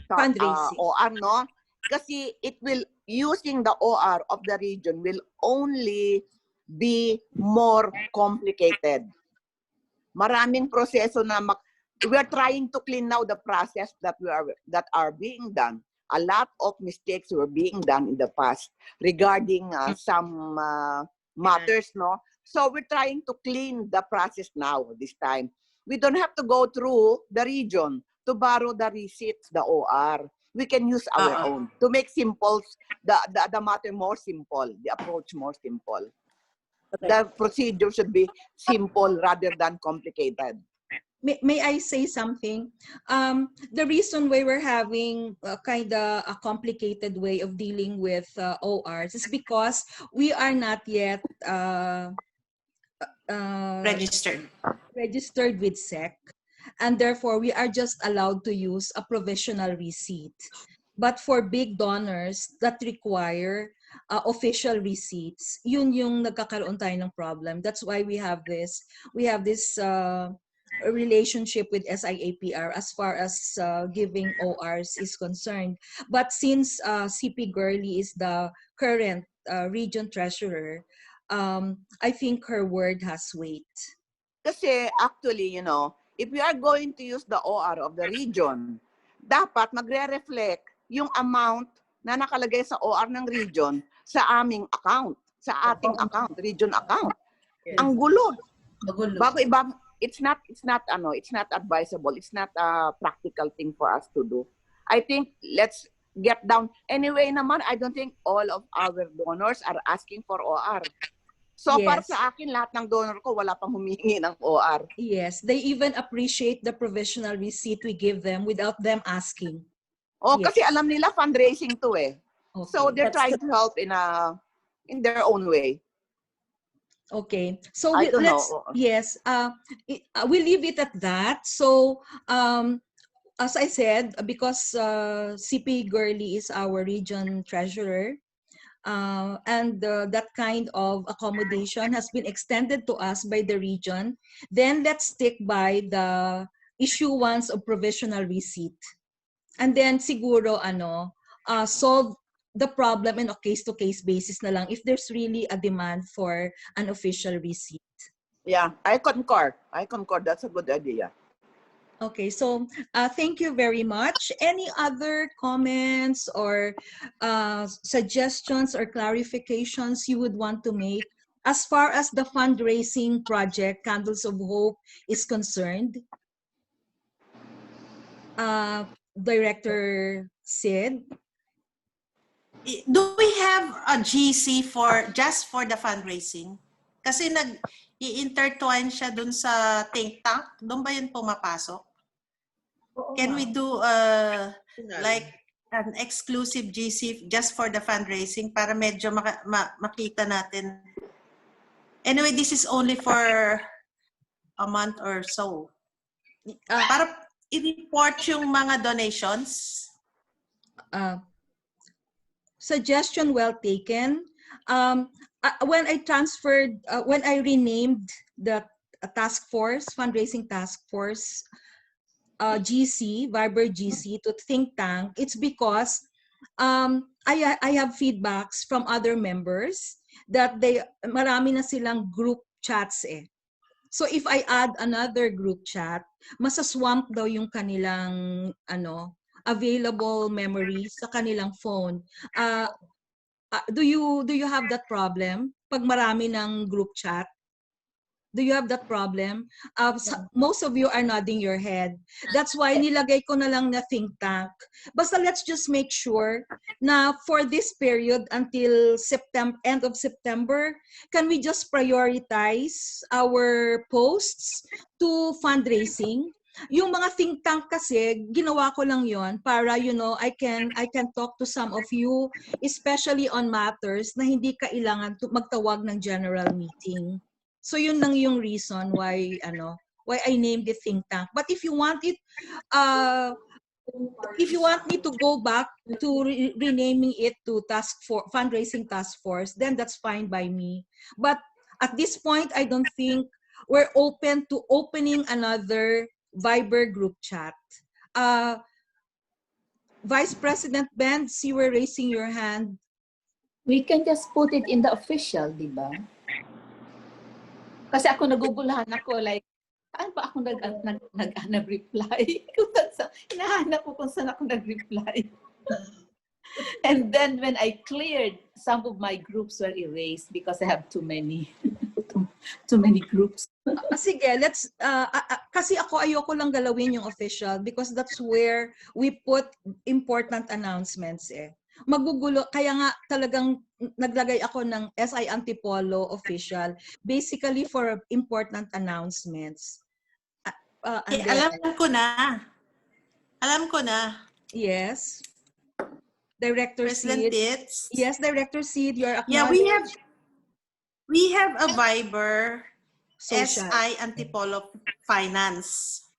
Fundraising. OR, no? Kasi it will, using the OR of the region will only be more complicated. Maraming proseso na we're trying to clean now the process that are being done. A lot of mistakes were being done in the past regarding some matters, no? So we're trying to clean the process now this time. We don't have to go through the region to borrow the receipts, the OR. We can use our own to make simple the matter more simple, the approach more simple. The procedure should be simple rather than complicated. May I say something? The reason why we're having kind of a complicated way of dealing with ORs is because we are not yet registered with SEC, and therefore we are just allowed to use a provisional receipt. But for big donors that require official receipts, yun yung nagkakaroon tayo ng problem. That's why we have this relationship with SIAPR as far as giving ORs is concerned. But since CP Gurley is the current region treasurer, I think her word has weight. Kasi actually, you know, if we are going to use the OR of the region, dapat magre-reflect yung amount na nakalagay sa OR ng region sa aming account, sa ating account, region account. Yes. Ang gulo. Bago iba, it's not advisable. It's not a practical thing for us to do. I think let's get down. Anyway naman, I don't think all of our donors are asking for OR. So para Yes. sa akin, lahat ng donor ko, wala pang humihingi ng OR. Yes, they even appreciate the provisional receipt we give them without them asking. Oh, Yes. kasi alam nila fundraising to eh. So Okay. they're That's trying to help in their own way. Okay. So I don't let's know. yes. We leave it at that. So as I said, because CP Gurley is our region treasurer, and that kind of accommodation has been extended to us by the region, then let's stick by the issuance of provisional receipt. And then siguro solve the problem in a case-to-case basis na lang if there's really a demand for an official receipt. Yeah, I concur. That's a good idea. Okay, so thank you very much. Any other comments or suggestions or clarifications you would want to make as far as the fundraising project, Candles of Hope, is concerned? Director Sid? Do we have a GC for just for the fundraising? Kasi i-intertwine siya dun sa think tank. Doon ba yun pumapasok? Can we do like an exclusive GC just for the fundraising para medyo makita natin? Anyway, this is only for a month or so. Para i-report yung mga donations. Suggestion well taken. When I renamed the task force, fundraising task force, GC, Viber GC to think tank, it's because I have feedbacks from other members that marami na silang group chats eh. So if I add another group chat, masaswamp daw yung kanilang available memories sa kanilang phone. Do you have that problem pag marami ng group chat? Do you have that problem? Most of you are nodding your head. That's why nilagay ko na lang na think tank. Basta let's just make sure na for this period until end of September, can we just prioritize our posts to fundraising? Yung mga think tank kasi, ginawa ko lang yon para, I can talk to some of you, especially on matters na hindi kailangan magtawag ng general meeting. So yun lang yung reason why I named it think tank. But if you want it, if you want me to go back to renaming it to fundraising task force, then that's fine by me. But at this point, I don't think we're open to opening another Viber group chat. Vice President Benz, you were raising your hand. We can just put it in the official, di ba? Kasi ako nagugulahan ako, like, saan ba ako nag-reply? Hinahanap ko kung saan ako nag-reply. And then when I cleared, some of my groups were erased because I have too many groups. Sige, let's, kasi ayoko lang galawin yung official because that's where we put important announcements eh. Magugulo, kaya nga talagang naglagay ako ng SI Antipolo official, basically for important announcements. Alam ko na. Yes. Director President Sid. Tits. Yes, Director Sid, you're Yeah, acknowledged. we have a Viber Social. SI Antipolo Finance.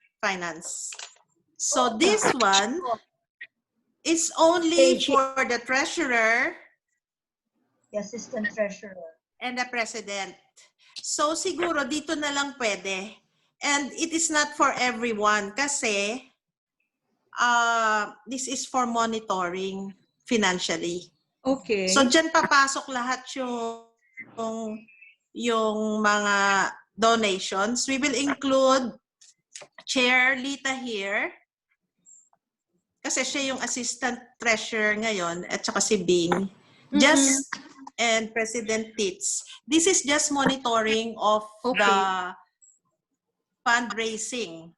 So this one is only for the treasurer, The assistant treasurer. and the president. So siguro dito na lang pwede. And it is not for everyone kasi this is for monitoring financially. Okay. So dyan papasok lahat yung mga donations. We will include Chair Lita here kasi siya yung assistant treasurer ngayon at saka si Bing. Just and President Tits. This is just monitoring of the fundraising.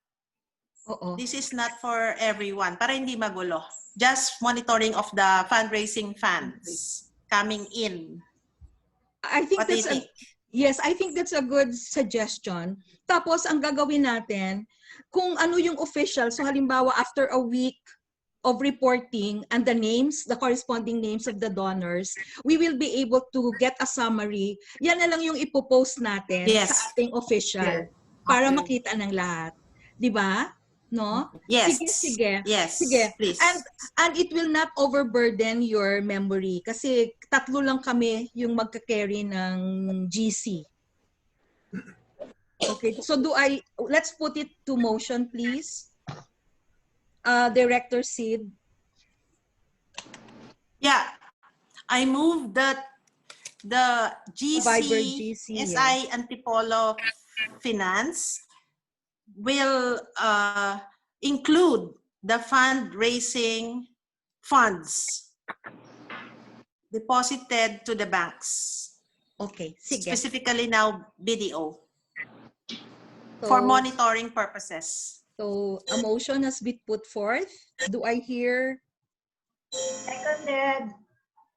This is not for everyone para hindi magulo. Just monitoring of the fundraising funds coming in. I think Yes, I think that's a good suggestion. Tapos, ang gagawin natin, kung ano yung official, so halimbawa, after a week of reporting and the names, the corresponding names of the donors, we will be able to get a summary. Yan na lang yung ipopost natin sa Yes. ating official para makita ng lahat. Di ba? No? Yes. Sige. Yes, Sige. please. And it will not overburden your memory kasi 3 lang kami yung magka-carry ng GC. Okay, so let's put it to motion, please. Director Sid. Yeah, I move that the Viber GC, GC, SI Antipolo Finance will include the fundraising funds deposited to the banks. Okay, sige. Specifically now, BDO. For monitoring purposes. So, a motion has been put forth. Do I hear? Seconded.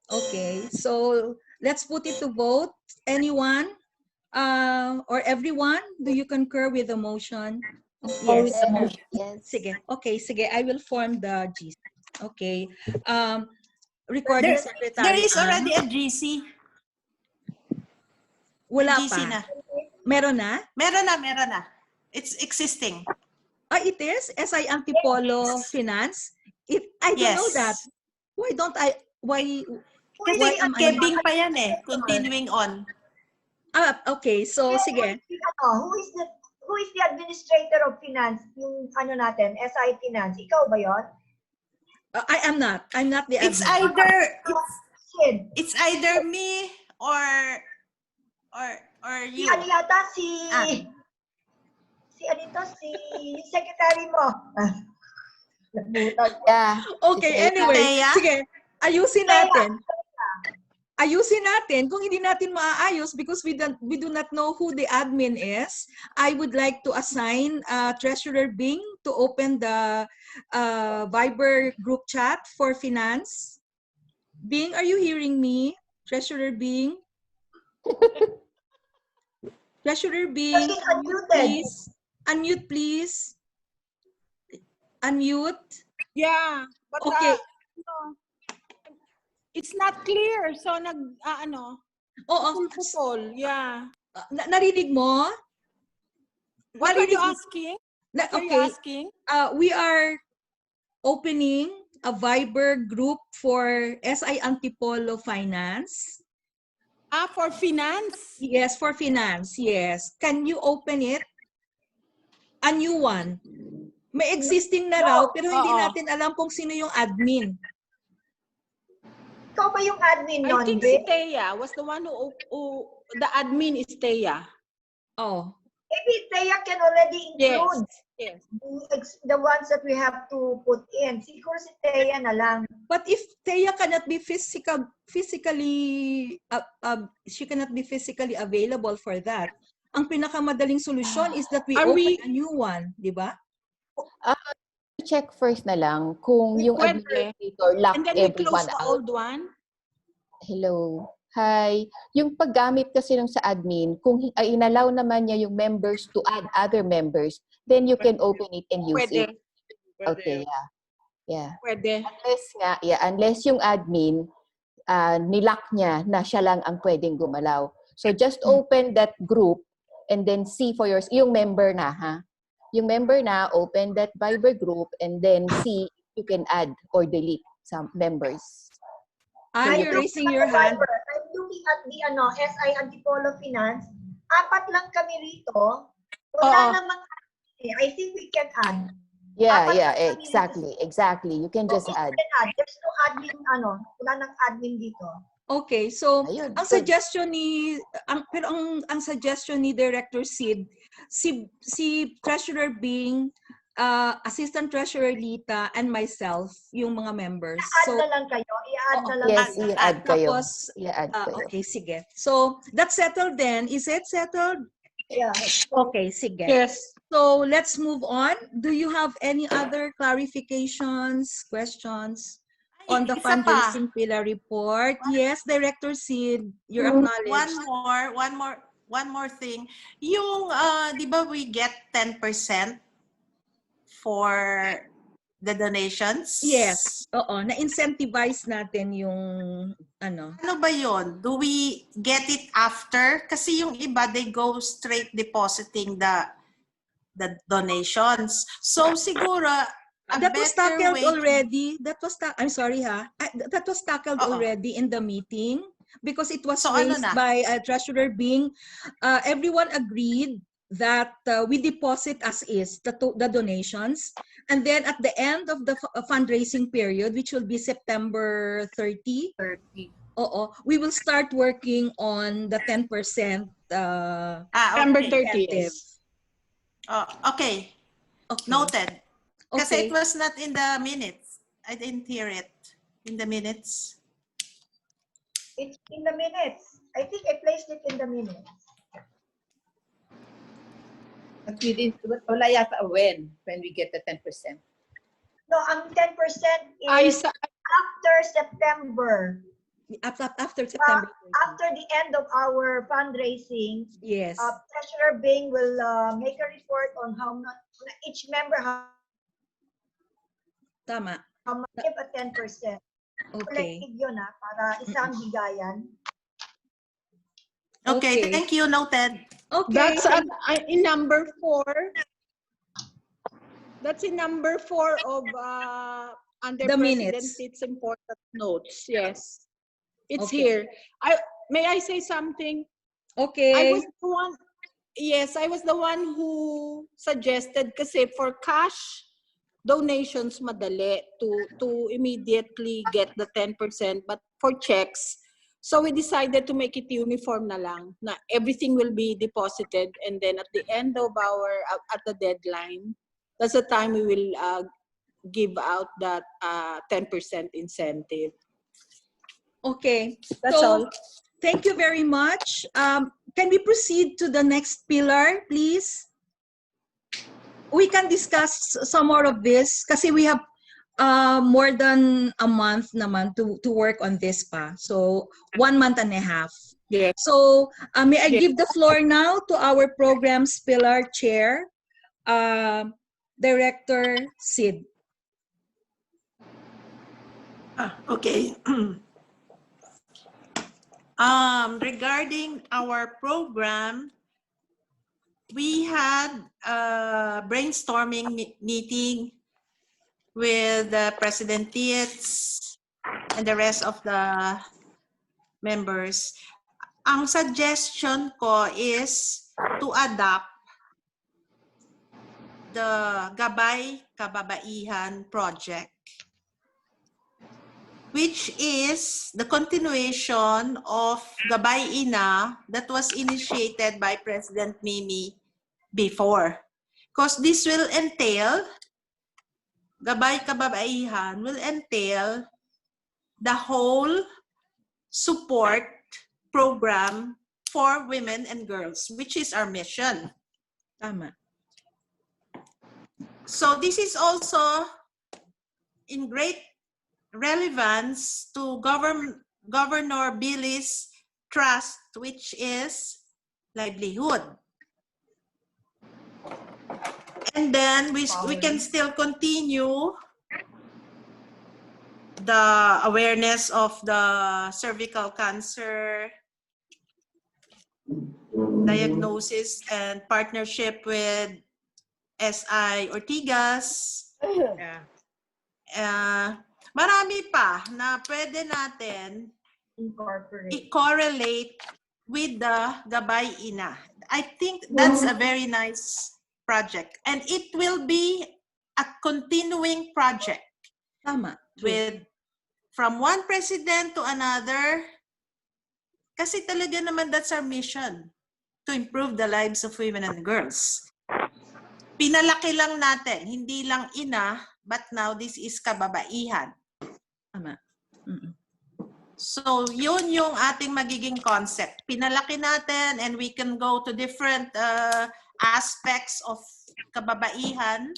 Okay, so let's put it to vote. Anyone or everyone, do you concur with the motion? Yes. Yes. Sige. Okay, sige. I will form the GC. Okay. Recording secretary. There is already a GC. Wala GC pa. na. Meron na? Meron na. It's existing. It is? SI Antipolo Finance? I don't know that. Why don't I, why am I? Kebing pa yan eh. Continuing on. Okay. So, sige. Who is the administrator of finance? Yung ano natin, SI Finance. Ikaw ba yon? I am not. I'm not the It's admin. It's either me or you. Si ano yata, si secretary mo. Yeah. Okay, anyway. Thea? Sige, ayusin natin. Ayusin natin. Kung hindi natin maaayos because we do not know who the admin is, I would like to assign Treasurer Bing to open the Viber group chat for finance. Bing, are you hearing me? Treasurer Bing? Treasurer Bing, please. Unmute, please. Unmute. Yeah, but Okay. It's not clear. So putol. Yeah. Narinig mo? What are you asking? Okay. We are opening a Viber group for SI Antipolo Finance. For finance? Yes, for finance. Yes. Can you open it? A new one. May existing na raw, pero hindi natin alam kung sino yung admin. Ikaw ba yung admin nun? I think si Thea was the one who the admin is Thea. Oh. Maybe Thea can already include yes. The ones that we have to put in. Siguro si Thea na lang. But if Thea cannot be physically available for that, ang pinakamadaling solusyon is that we open a new one, di ba? Check first na lang kung yung administrator lock and then we everyone close the out. old one. Hello. Hi. Yung paggamit kasi ng sa admin, kung inallow naman niya yung members to add other members, then you can open it and use it. Okay, yeah. Pwede. Unless yung admin nilock niya na siya lang ang pwedeng gumalaw. So just open that group and then see for yours yung member na Yung member na open that Viber group and then see if you can add or delete some members. You're raising your hand. I'm looking at the SI Antipolo Finance. 4 lang kami rito. Wala namang I think we can add. Yeah, exactly. You can just add. There's no admin, wala nang admin dito. Okay, so Ayun, ang suggestion ni ang suggestion ni Director Sid, si Treasurer Bing, Assistant Treasurer Lita, and myself, yung mga members. I-add na lang kayo. I-add na lang. Yes, i-add kayo. Tapos, I-add kayo. okay, sige. So, that's settled then. Is it settled? Yeah. Okay, sige. Yes. So, let's move on. Do you have any other clarifications, questions on the fundraising pillar report? Yes, Director Sid, you're acknowledged. One one more thing. Yung, di ba we get 10% for the donations? Yes. Oo, na-incentivize natin yung ano. Ano ba yun? Do we get it after? Kasi yung iba, they go straight depositing the donations. So siguro, a That was better tackled way already. I'm sorry ha. That was tackled Oo. already in the meeting because it was So, ano raised na? by Treasurer Bing. Everyone agreed that we deposit as is the donations, and then at the end of the fundraising period, which will be September 30, we will start working on the 10% September Okay. 30th. Okay. Okay. Noted. Kasi Okay. it was not in the minutes. I didn't hear it in the minutes. It's in the minutes. I think I placed it in the minutes. But we didn't, wala yata when we get the 10%. No, ang 10% is after September. After September. After the end of our fundraising, Yes. Treasurer Bing will make a report on how much each member Tama. give a 10%. Okay. Collective yun para isang bigayan. Okay, thank you. Noted. Okay. That's in number 4. That's in number 4 of under The President minutes. Tit's important notes. Yes, it's Okay. here. May I say something? Okay. I was the one. Yes, I was the one who suggested kasi for cash donations madali to immediately get the 10%, but for checks, so we decided to make it uniform na lang, na everything will be deposited, and then at the end of at the deadline, that's the time we will give out that 10% incentive. Okay. That's all. Thank you very much. Can we proceed to the next pillar, please? We can discuss some more of this kasi we have more than a month naman to work on this pa. So, 1 month and a half. Yes. So, may I Yes. give the floor now to our programs pillar chair, Director Sid. Okay. Regarding our program, we had a brainstorming meeting with President Tietz and the rest of the members. Ang suggestion ko is to adopt the Gabay Kababaihan project, which is the continuation of Gabay Ina that was initiated by President Mimi before. Because this will entail, Gabay Kababaihan will entail the whole support program for women and girls, which is our mission. Tama. So this is also in great relevance to Governor Billy's trust, which is livelihood. And then we can still continue the awareness of the cervical cancer diagnosis and partnership with SI Ortigas. Marami pa na pwede natin i-correlate with the Gabay Ina. I think that's a very nice project. And it will be a continuing project. Tama. With from one president to another. Kasi talaga naman that's our mission, to improve the lives of women and girls. Pinalaki lang natin, hindi lang ina, but now this is kababaihan. Tama. So, yun yung ating magiging concept. Pinalaki natin and we can go to different aspects of kababaihan,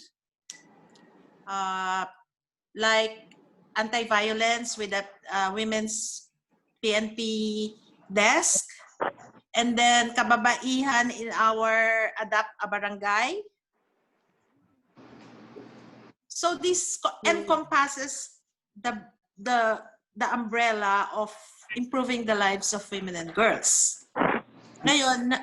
like anti-violence with the women's PNP desk, And then kababaihan in our Adapt a Barangay. So this encompasses the umbrella of improving the lives of women and girls. Ngayon,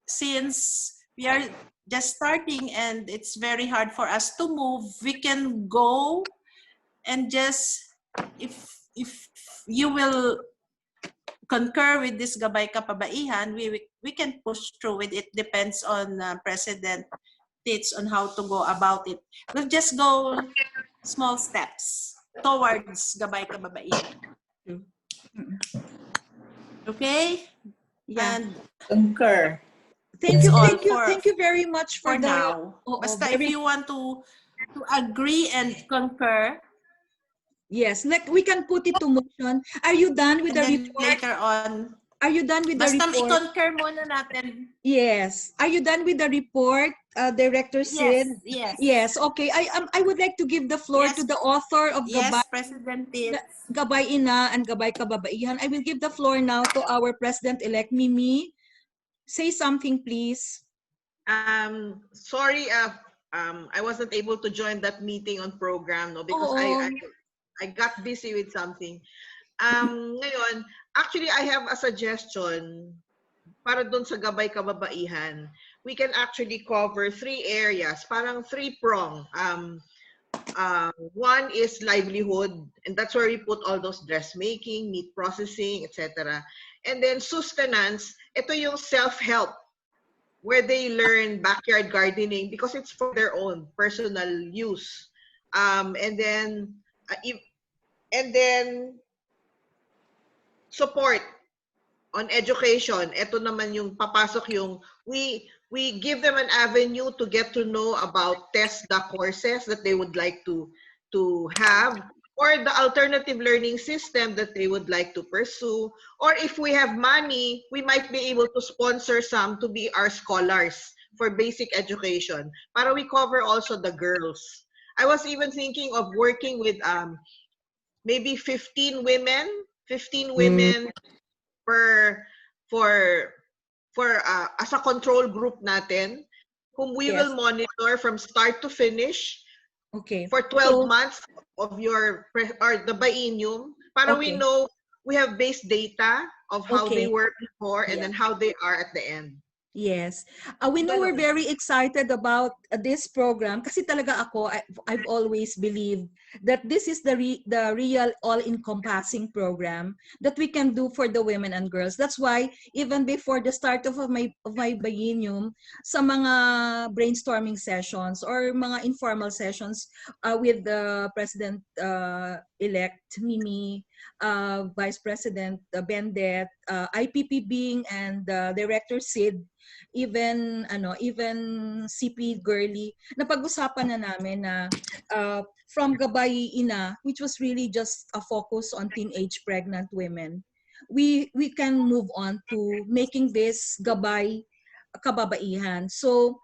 since we are just starting and it's very hard for us to move, we can go and just, if you will concur with this Gabay Kapabaihan, we can push through it. It depends on President Tits on how to go about it. We'll just go small steps towards Gabay Kapabaihan. Okay? Yeah. And Concur. Thank you, that's all thank you very much for for the now. Basta if very, you want to agree and concur, yes, like we can put it to motion. Are you done with and the then report? later on, Are you done with the basta report? i-concur muna natin. Yes. Are you done with the report, Director Sid? Yes. Yes. Okay. I would like to give the floor Yes. to the author of Yes, President Tits. Gabay Ina and Gabay Kababaihan. I will give the floor now to our President-elect, Mimi. Say something, please. Sorry, I wasn't able to join that meeting on program, no, because Oo. I got busy with something. Ngayon, actually, I have a suggestion para doon sa Gabay Kababaihan. We can actually cover 3 areas, parang 3-prong. One is livelihood, and that's where we put all those dressmaking, meat processing, etc. And then sustenance, ito yung self-help, where they learn backyard gardening because it's for their own personal use. And then support on education. Ito naman yung papasok yung we give them an avenue to get to know about TESDA courses that they would like to have, or the alternative learning system that they would like to pursue. Or if we have money, we might be able to sponsor some to be our scholars for basic education. Para we cover also the girls. I was even thinking of working with maybe 15 women for as a control group natin, whom we will monitor from start to finish. Okay. For 12 months of the biennium, para we know, we have base data of how they were before and then how they are at the end. Yes. We know we're very excited about this program kasi talaga ako, I've always believed that this is the real all-encompassing program that we can do for the women and girls. That's why even before the start of my biennium, sa mga brainstorming sessions or mga informal sessions with the President-elect Mimi, Vice President Bendet, IPP Bing, and Director Sid, even CP Girly, napag-usapan na namin na from Gabay Ina, which was really just a focus on teenage pregnant women, we can move on to making this Gabay Kababaihan. So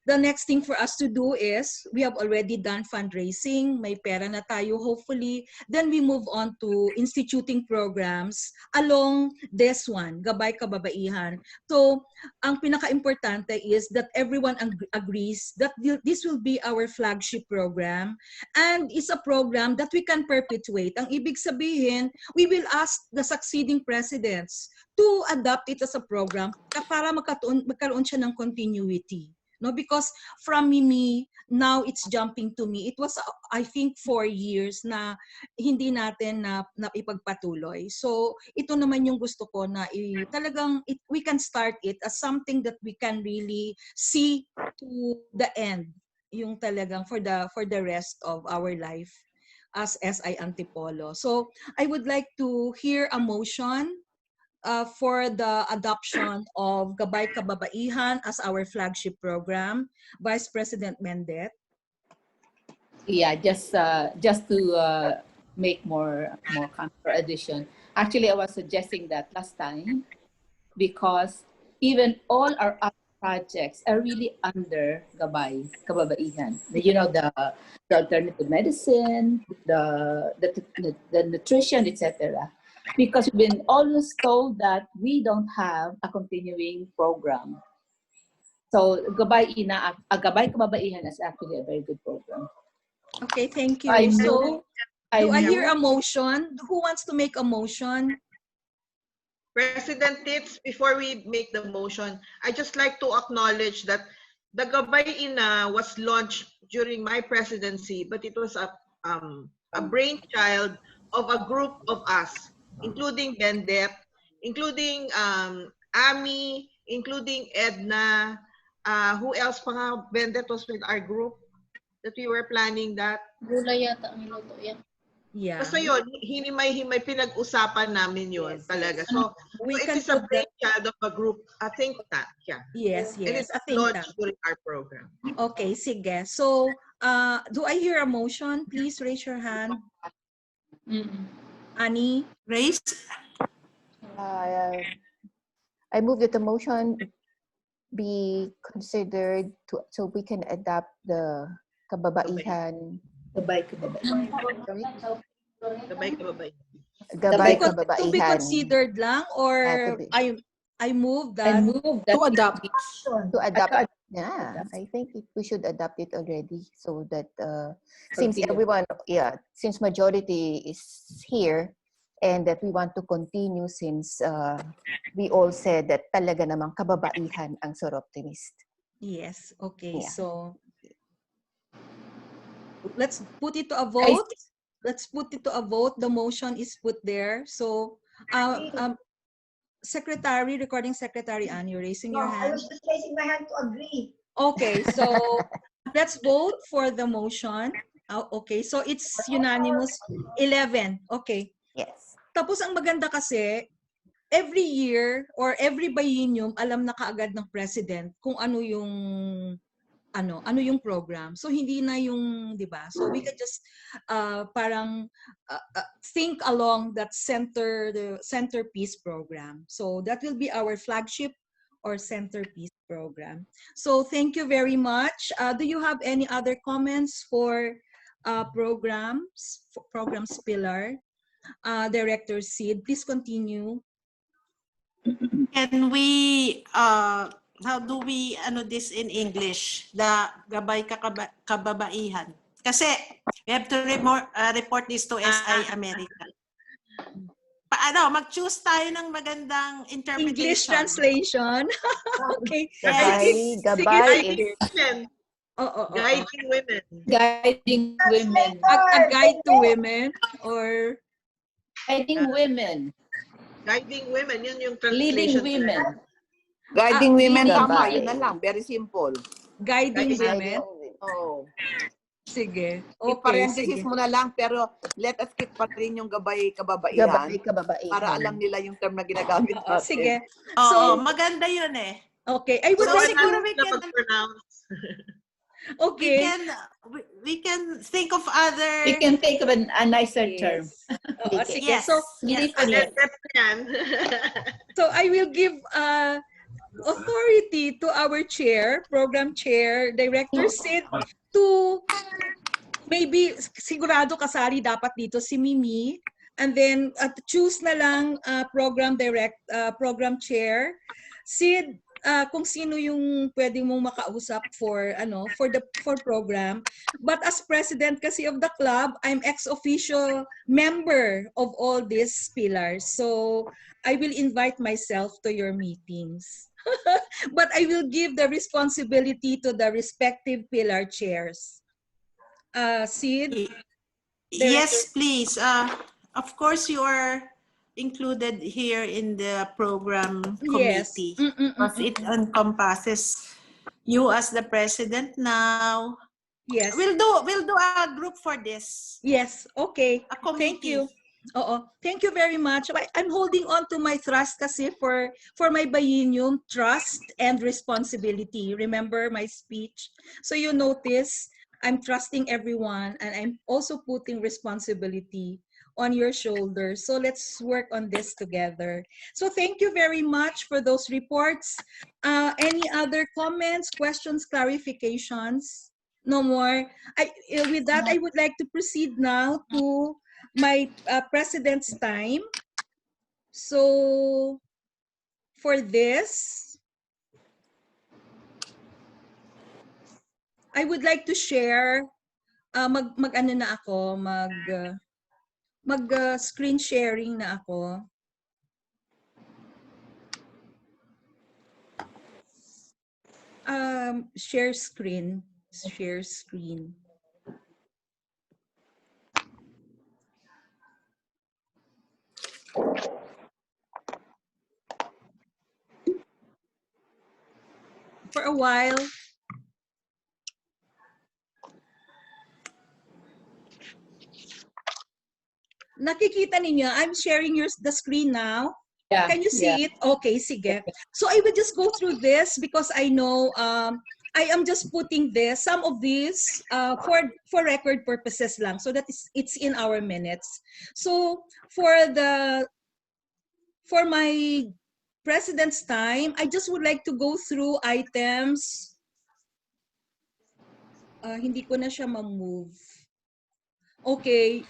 the next thing for us to do is, we have already done fundraising, may pera na tayo hopefully, then we move on to instituting programs along this one, Gabay Kababaihan. So ang pinaka-importante is that everyone agrees that this will be our flagship program, and it's a program that we can perpetuate. Ang ibig sabihin, we will ask the succeeding presidents to adopt it as a program para magkaroon siya ng continuity. No, because from Mimi, now it's jumping to me. It was, I think, 4 years na hindi natin na ipagpatuloy. So ito naman yung gusto ko na we can start it as something that we can really see to the end, yung talagang for the rest of our life as SI Antipolo. So I would like to hear a motion for the adoption of Gabay Kababaihan as our flagship program. Vice President Mendet. Yeah, just to make more counter addition. Actually, I was suggesting that last time because even all our other projects are really under Gabay Kababaihan. You know, the alternative medicine, the nutrition, etc. because we've been always told that we don't have a continuing program. So, Gabay Ina, Gabay Kababaihan is actually a very good program. Okay, thank you. I So, know. do I hear a motion? Who wants to make a motion? President Tits, before we make the motion, I just like to acknowledge that the Gabay Ina was launched during my presidency, but it was a brainchild of a group of us, including Bendet, including Ami, including Edna. Who else pa nga, Bendet, was with our group that we were planning that? Gulay yata ang niluto yan. Yeah. Basta yun, hinimay-himay, pinag-usapan namin yun talaga. So, We it can is a put that. brainchild of a group, a think tank. Yeah. Yes, And yes. it's I think launched that. during our program. Okay, sige. So, do I hear a motion? Please raise your hand. Annie? Raise? I move that the motion be considered so we can adapt the kababaihan. Gabay Kababaihan. Sorry? Gabay kababay. Gabay To be kababaihan. considered lang, or to be- I move I that. move that To adapt. To adapt. Yeah, I think we should adapt it already so that since Continue. everyone, since majority is here and that we want to continue since we all said that talaga namang kababaihan ang Soroptimist. Yes, okay. Yeah. So, let's put it to a vote. Let's put it to a vote. The motion is put there. So, Secretary, Recording Secretary Anne, you're raising your I hand. was just raising my hand to agree. Okay, so let's vote for the motion. Okay, so it's unanimous. 11. Okay. Yes. Tapos ang maganda kasi, every year or every biennium, alam na kaagad ng president kung ano yung program. So hindi na yung, 'di ba? So we can just parang think along that the centerpiece program. So that will be our flagship or centerpiece program. So thank you very much. Do you have any other comments for programs pillar? Director Sid, please continue. Can we, how do we, this in English? The Gabay Kababaihan. Kasi, we have to report this to SI America. Mag-choose tayo ng magandang interpretation. English translation. Okay. Gabay is Guiding women. Guiding women. A guide to women or Guiding women. Guiding women, yun yung Leading translation. women. Guiding women, leading tama. gabay. Yun na lang. Very simple. guiding women. Oh. Sige. Okay, Okay, parenthesis sige. mo na lang, pero let us keep pa rin yung gabay kababaihan. Gabay kababaihan. Para alam nila yung term na ginagamit Oo, natin. sige. Oo, So, maganda yun eh. okay. I would So, like siguro to, we can, okay. we can think of other... We can think of a nicer term. Oo, sige. Yes. So, yes. so I will give authority to our chair, program chair, Director Sid, to maybe sigurado kasali dapat dito si Mimi, and then choose na lang program chair. Sid, kung sino yung pwedeng mong makausap for program. But as president kasi of the club, I'm ex officio member of all these pillars. So I will invite myself to your meetings. But I will give the responsibility to the respective pillar chairs. Sid? Yes, please. Of course, you are included here in the program committee. Yes. Because it encompasses you as the president now. Yes. We'll do a group for this. Yes. Okay. A committee. Thank you. Thank you very much. I'm holding on to my trust kasi for my biennium, trust and responsibility. Remember my speech? So you notice, I'm trusting everyone and I'm also putting responsibility on your shoulders. So let's work on this together. So thank you very much for those reports. Any other comments, questions, clarifications? No more. With that, I would like to proceed now to my president's time. So for this, I would like to share, mag ano na ako, screen sharing na ako. Share screen. Share screen. For a while, nakikita ninyo, I'm sharing the screen now. Yeah. Can you see it? Okay, sige. So I will just go through this because I know I am just putting this, some of these for record purposes lang, so that it's in our minutes. So for my president's time, I just would like to go through items. Hindi ko na siya ma-move. Okay.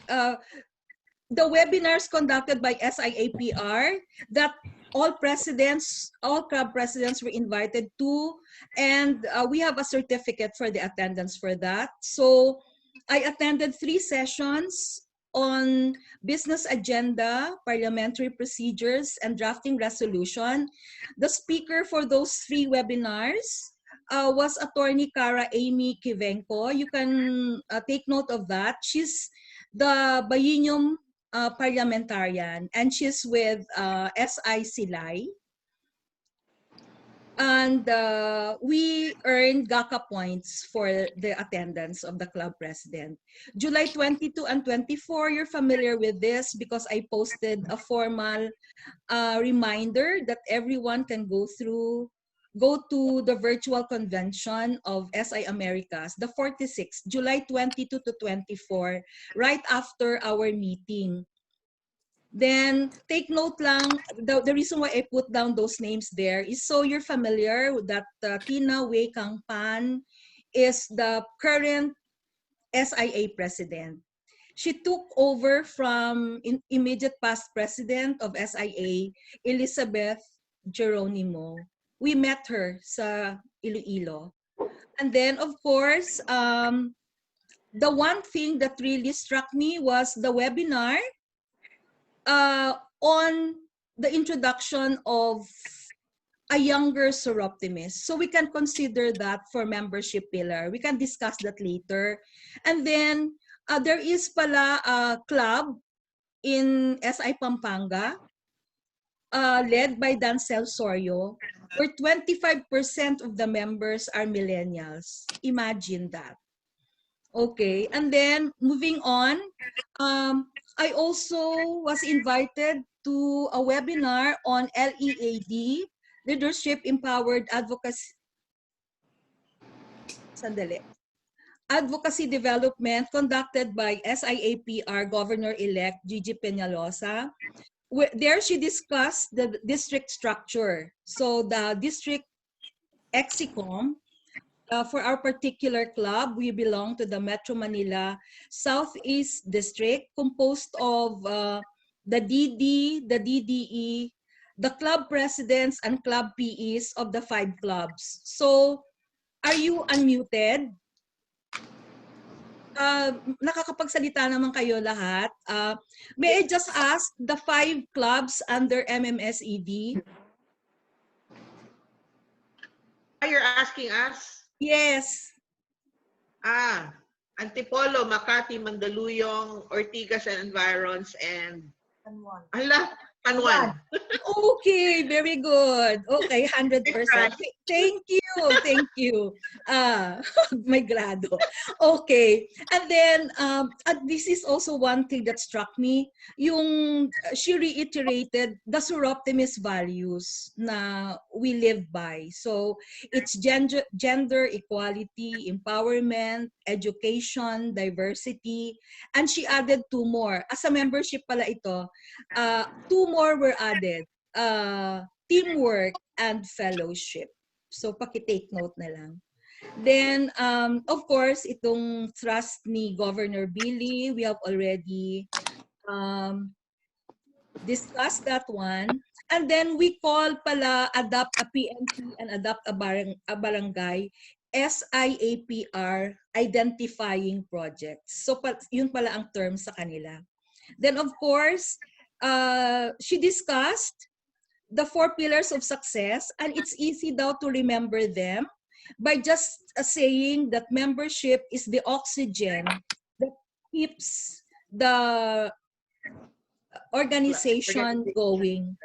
The webinars conducted by SIAPR that all club presidents were invited to, and we have a certificate for the attendance for that. So I attended 3 sessions on business agenda, parliamentary procedures, and drafting resolution. The speaker for those 3 webinars was Attorney Cara Amy Kivenko. You can take note of that. She's the Bayinium parliamentarian, and she's with SI Silay. And we earned GACA points for the attendance of the club president. July 22 and 24, you're familiar with this because I posted a formal reminder that everyone can go to the virtual convention of SI Americas, the 46th, July 22 to 24, right after our meeting. Then take note lang, the reason why I put down those names there is so you're familiar that Tina Wei Kang Pan is the current SIA president. She took over from immediate past president of SIA, Elizabeth Geronimo. We met her sa Iloilo. And then, of course, the one thing that really struck me was the webinar on the introduction of a younger Soroptimist. So we can consider that for membership pillar. We can discuss that later. And then there is pala a club in SI Pampanga led by Dancel Sorio, where 25% of the members are millennials. Imagine that. Okay, and then moving on, I also was invited to a webinar on LEAD, Leadership Empowered Advocacy. Advocacy Development, conducted by SIAPR Governor-elect Gigi Peñalosa. There she discussed the district structure. So the district EXICOM, for our particular club, we belong to the Metro Manila Southeast District, composed of the DD, the DDE, the club presidents, and club PEs of the 5 clubs. So, are you unmuted? Nakakapagsalita naman kayo lahat. May I just ask the 5 clubs under MMSED? You're asking us? Yes. Antipolo, Makati, Mandaluyong, Ortigas and Environs, and Tanwan. Tanwan. Okay, very good. Okay, 100%. Thank you. May grado. Okay. And then, this is also one thing that struck me. She reiterated the Soroptimist values na we live by. So, it's gender equality, empowerment, education, diversity, and she added 2 more. As a membership pala ito, 2 more were added. Teamwork and fellowship. So, paki-take note na lang. Then, of course, itong trust ni Governor Billy, we have already discuss that one. And then we call pala Adapt a PNP and Adapt a Barangay SIAPR, Identifying Projects. So yun pala ang term sa kanila. Then of course, she discussed the 4 pillars of success, and it's easy daw to remember them by just saying that membership is the oxygen that keeps the organization going.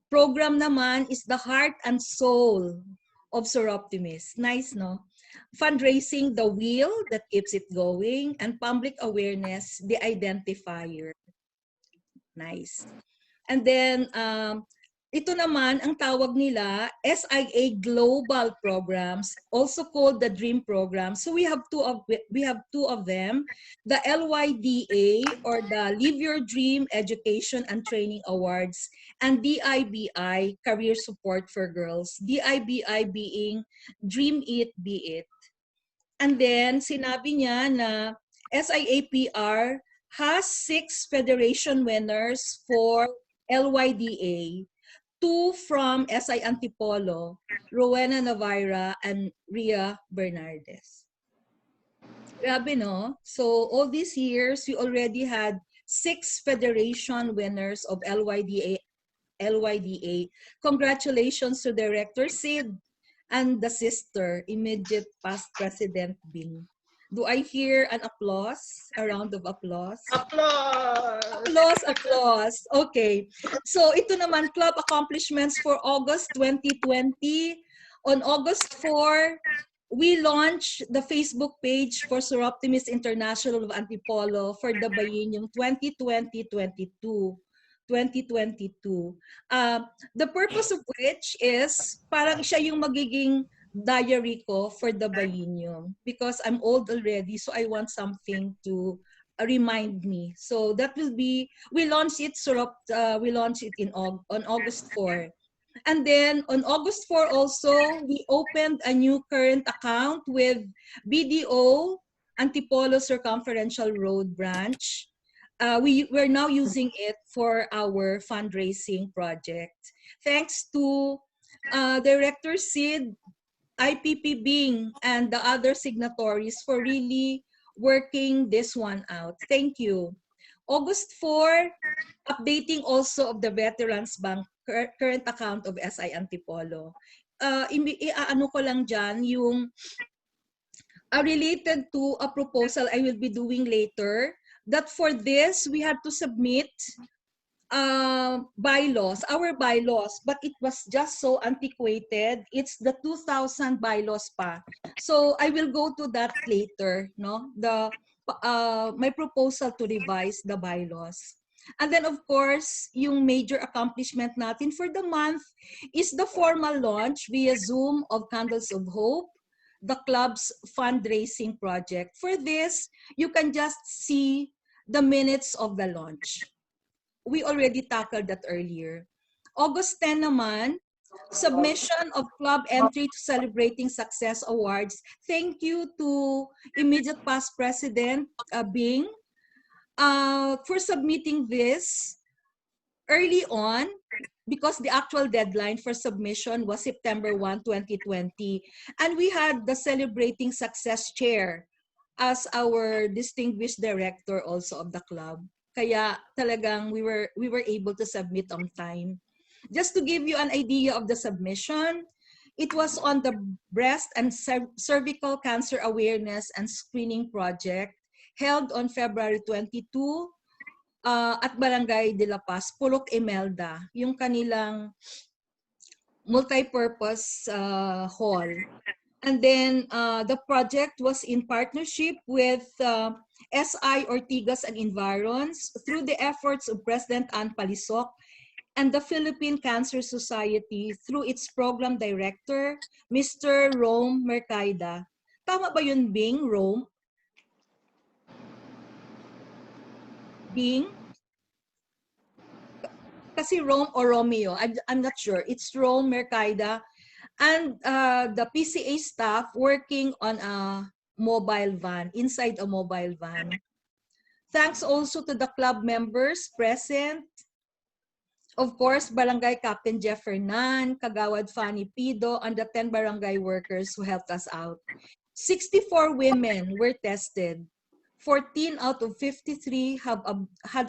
Program naman is the heart and soul of Sir Optimist. Nice, no? Fundraising, the wheel that keeps it going, and public awareness, the identifier. Nice. And then, ito naman, ang tawag nila, SIA Global Programs, also called the DREAM Program. So we have two of them, the LYDA, or the Live Your Dream Education and Training Awards, and DIBI, Career Support for Girls. DIBI being Dream It, Be It. And then, sinabi niya na SIAPR has 6 federation winners for LYDA, 2 from SI Antipolo, Rowena Navarra, and Ria Bernardes. Grabe, no? So all these years, we already had 6 federation winners of LYDA. Congratulations to Director Sid and the sister, immediate past President Bing. Do I hear an applause? A round of applause? Applause! Applause, applause. Okay. So ito naman, club accomplishments for August 2020. On August 4, we launched the Facebook page for Sir Optimist International of Antipolo for the Biennium 2020-22. 2022. The purpose of which is parang siya yung magiging diary ko for the biennium because I'm old already, so I want something to remind me. So that will be, we launched it on August 4. And then on August 4 also, we opened a new current account with BDO Antipolo Circumferential Road Branch. We're now using it for our fundraising project. Thanks to Director Sid, IPP Bing, and the other signatories for really working this one out. Thank you. August 4, updating also of the Veterans Bank current account of SI Antipolo. Ano ko lang dyan, yung related to a proposal I will be doing later, that for this, we had to submit bylaws, our bylaws, but it was just so antiquated. It's the 2000 bylaws pa. So I will go to that later, no? My proposal to revise the bylaws. And then of course, yung major accomplishment natin for the month is the formal launch via Zoom of Candles of Hope, the club's fundraising project. For this, you can just see the minutes of the launch. We already tackled that earlier. August 10 naman, submission of club entry to Celebrating Success Awards. Thank you to immediate past President Bing for submitting this early on because the actual deadline for submission was September 1, 2020. And we had the Celebrating Success Chair as our distinguished director also of the club. Kaya talagang we were able to submit on time. Just to give you an idea of the submission, it was on the Breast and Cervical Cancer Awareness and Screening Project held on February 22 at Barangay de la Paz, Pulok Imelda, yung kanilang multi-purpose hall. And then the project was in partnership with SI Ortigas and Environs through the efforts of President Ann Palisok and the Philippine Cancer Society through its program director, Mr. Rome Mercaida. Tama ba yun, Bing? Rome? Bing? Kasi Rome or Romeo, I'm not sure. It's Rome Mercaida and the PCA staff working on a mobile van, inside a mobile van. Thanks also to the club members present Of course, Barangay Captain Jeff Fernan, Kagawad Fanny Pido, and the 10 barangay workers who helped us out. 64 women were tested. 14 out of 53 had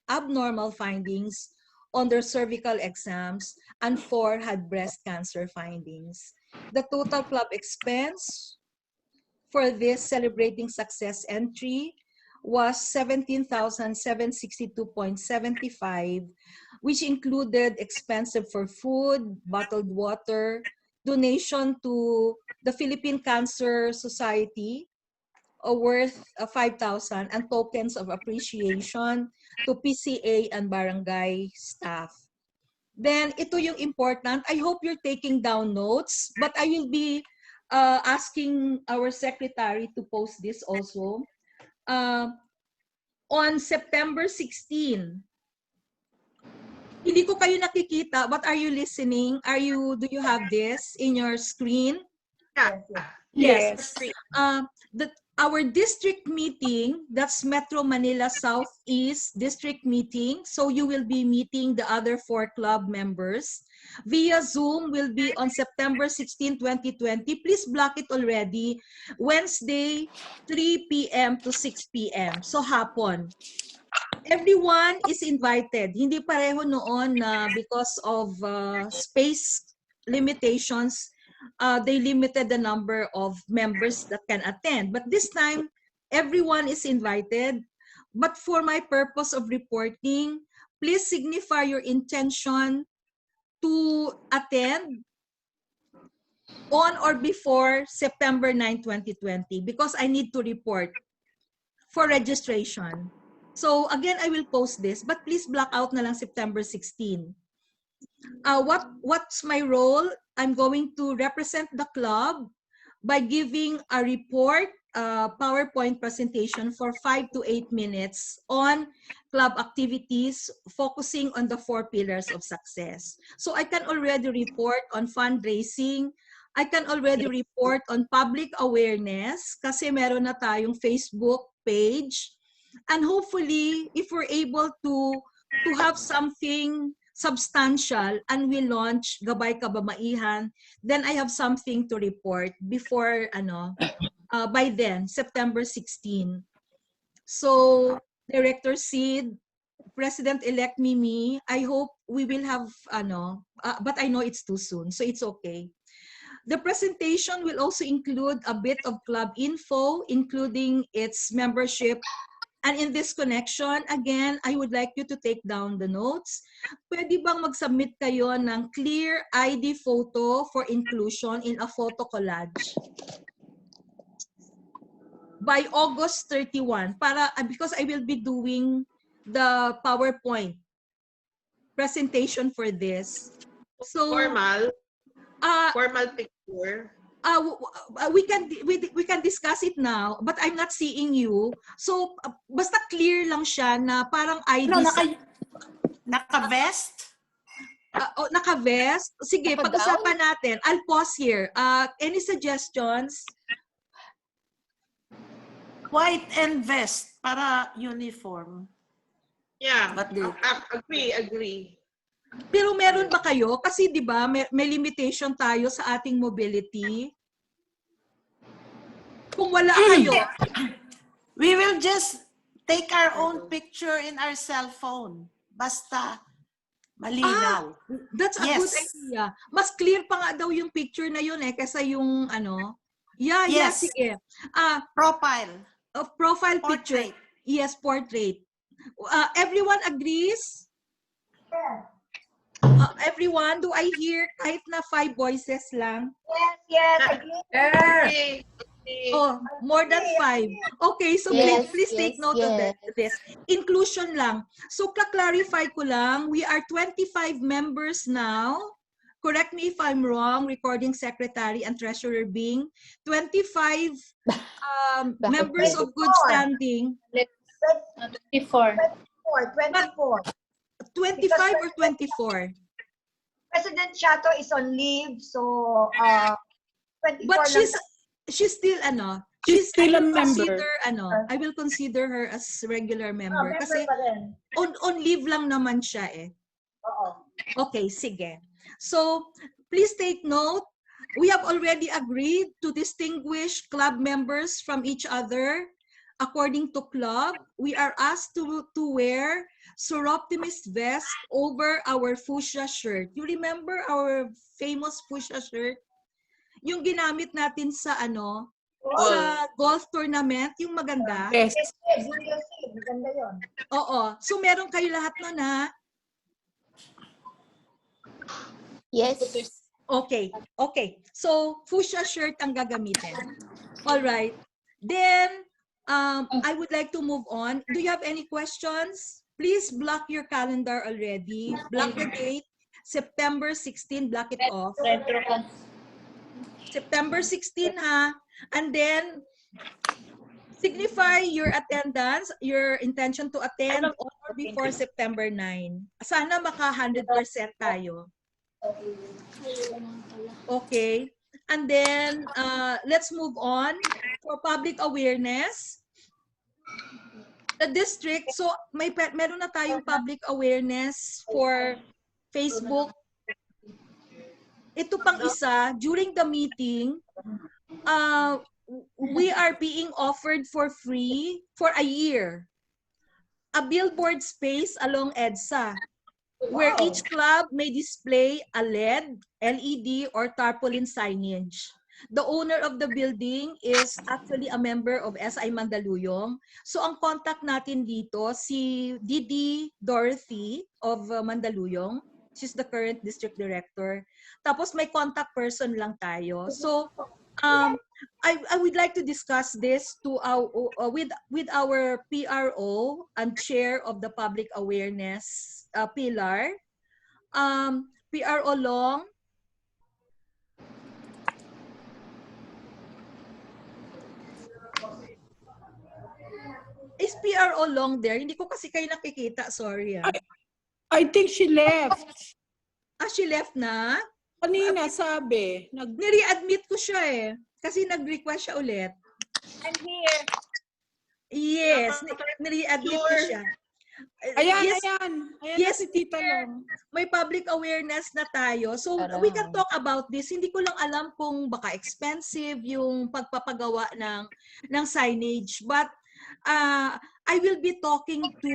abnormal findings on their cervical exams, and 4 had breast cancer findings. The total club expense for this celebrating success entry was 17,762.75, which included expensive for food, bottled water, donation to the Philippine Cancer Society worth 5,000, and tokens of appreciation to PCA and barangay staff. Then ito yung important. I hope you're taking down notes, but I will be asking our secretary to post this also. On September 16, hindi ko kayo nakikita, but are you listening? Do you have this in your screen? Yeah. Yes. Our district meeting, that's Metro Manila Southeast District meeting. So you will be meeting the other 4 club members. Via Zoom will be on September 16, 2020. Please block it already. Wednesday, 3 p.m. to 6 p.m. So hapon. Everyone is invited. Hindi pareho noon na because of space limitations, they limited the number of members that can attend. But this time, everyone is invited. But for my purpose of reporting, please signify your intention to attend on or before September 9, 2020, because I need to report for registration. So again, I will post this, but please block out na lang September 16. What's my role? I'm going to represent the club by giving a report, PowerPoint presentation for 5 to 8 minutes on club activities, focusing on the 4 pillars of success. So I can already report on fundraising. I can already report on public awareness kasi meron na tayong Facebook page. And hopefully, if we're able to have something substantial and we launch Gabay Kababaihan, then I have something to report before by then, September 16. So, Director Sid, President-elect Mimi, I hope we will have but I know it's too soon, so it's okay. The presentation will also include a bit of club info, including its membership. And in this connection, again, I would like you to take down the notes. Pwede bang mag-submit kayo ng clear ID photo for inclusion in a photo collage by August 31, because I will be doing the PowerPoint presentation for this. So formal picture. We can discuss it now, but I'm not seeing you. So basta clear lang siya na parang ID. Naka-vest? Naka-vest. Sige, pag-usapan natin. I'll pause here. Any suggestions? White and vest para uniform. Yeah, agree. Pero meron ba kayo? Kasi 'di ba may limitation tayo sa ating mobility. Kung wala kayo, we will just take our own picture in our cell phone. Basta malinaw. That's a good idea. Mas clear pa nga daw yung picture na yun kaysa yung Yeah, sige. Profile. Profile portrait. Picture. Yes, portrait. Everyone agrees? Everyone, do I hear kahit na 5 voices lang? Yes. Oh, more than 5. Okay, so please take note of this. Inclusion lang. So, clarify ko lang, we are 25 members now. Correct me if I'm wrong, recording secretary and treasurer being 25 members of good standing. 24. 25 or 24? President Chato is on leave, so 24 But she's still She's I still a will member. I will consider her as regular member. Member Kasi pa rin. on leave lang naman siya eh. Oo. Okay, sige. So, please take note, we have already agreed to distinguish club members from each other. According to club, we are asked to wear Soroptimist vest over our fuchsia shirt. You remember our famous fuchsia shirt? Yung ginamit natin sa sa golf tournament, yung maganda. Yes. Maganda yun. Oo. So, meron kayo lahat nun, ha? Yes. Okay. Okay. So, fuchsia shirt ang gagamitin. All right. Then, I would like to move on. Do you have any questions? Please block your calendar already. Block the date. September 16, block it off. September 16, ha? And then, signify your attendance, your intention to attend on or before September 9. Sana maka 100% tayo. Okay. And then, let's move on for public awareness. The district, so meron na tayong public awareness for Facebook. Ito pang isa, during the meeting, we are being offered for free for a year a billboard space along EDSA, where each club may display a LED or tarpaulin signage. The owner of the building is actually a member of SI Mandaluyong. So ang contact natin dito, si Didi Dorothy of Mandaluyong. She's the current district director. Tapos may contact person lang tayo. So I would like to discuss this to with our PRO and chair of the public awareness pillar. PRO Long. Is PRO Long there? Hindi ko kasi kayo nakikita. Sorry. I think she left. She left na? Kanina sabi. Nire-admit ko siya eh. Kasi nag-request siya ulit. I'm here. Yes, nire-admit ko siya. Ayan, yes, ayan. Ayan yes, na si Tita Long. May public awareness na tayo. So, we can talk about this. Hindi ko lang alam kung baka expensive yung pagpapagawa ng signage. But, I will be talking to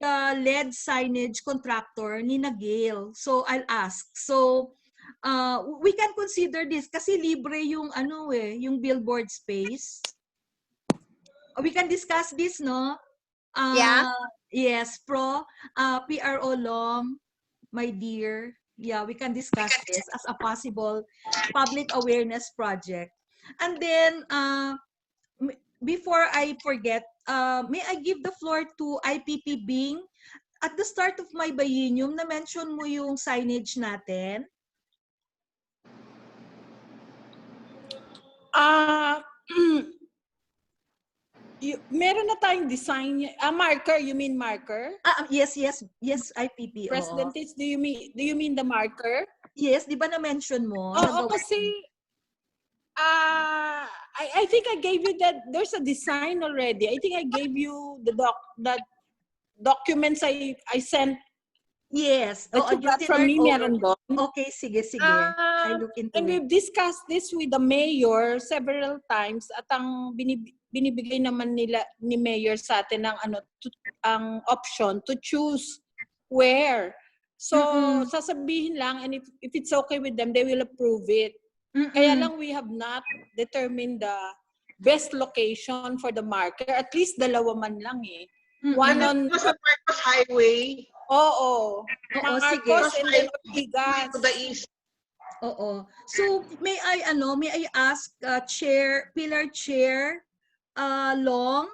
the LED signage contractor ni Gail. So, I'll ask. So, we can consider this kasi libre yung yung billboard space. We can discuss this, no? Yeah. Yes, PRO Long, my dear. Yeah, we can discuss this as a possible public awareness project. And then, before I forget, may I give the floor to IPP Bing? At the start of my biennium, na-mention mo yung signage natin. Meron na tayong design. Marker, you mean marker? Yes, IPP. President, do you mean the marker? Yes, di ba na-mention mo? Oo, kasi I think I gave you that. There's a design already. I think I gave you the documents I sent. Yes. That you got from me, meron doon. Okay, sige. I look into and it. we've discussed this with the mayor several times at ang binibigay naman ni mayor sa atin ng ang option to choose where. So, sasabihin lang, and if it's okay with them, they will approve it. Kaya lang we have not determined the best location for the marker. At least dalawa man lang eh. One on sa Marcos Highway. Oo. Marcos and then Ortigas. To the east. Oo. So, may I ask Pillar Chair Long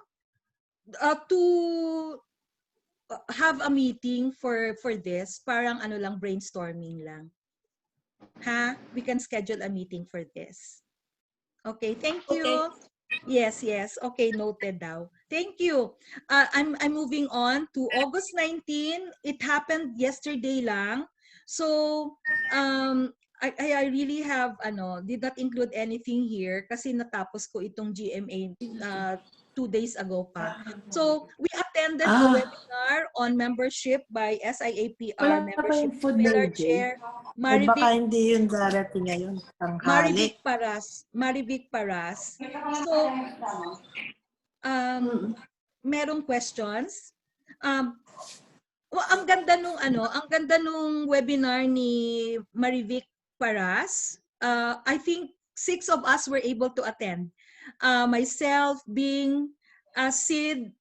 to have a meeting for this, parang lang, brainstorming lang. We can schedule a meeting for this. Okay, thank you. Okay. Yes. Okay, noted daw. Thank you. I'm moving on to August 19. It happened yesterday lang. So, I really have did not include anything here kasi natapos ko itong GMA 2 days ago pa. So we attended a webinar on membership by SIAPR Wala pa membership yung food with na our yun, Jay? chair O baka Marivic hindi yun darating ngayon, tanghali. Marivic Paras. So merong questions. Ang ganda nung webinar ni Marivic Paras. I think 6 of us were able to attend. Myself, Bing, Sid,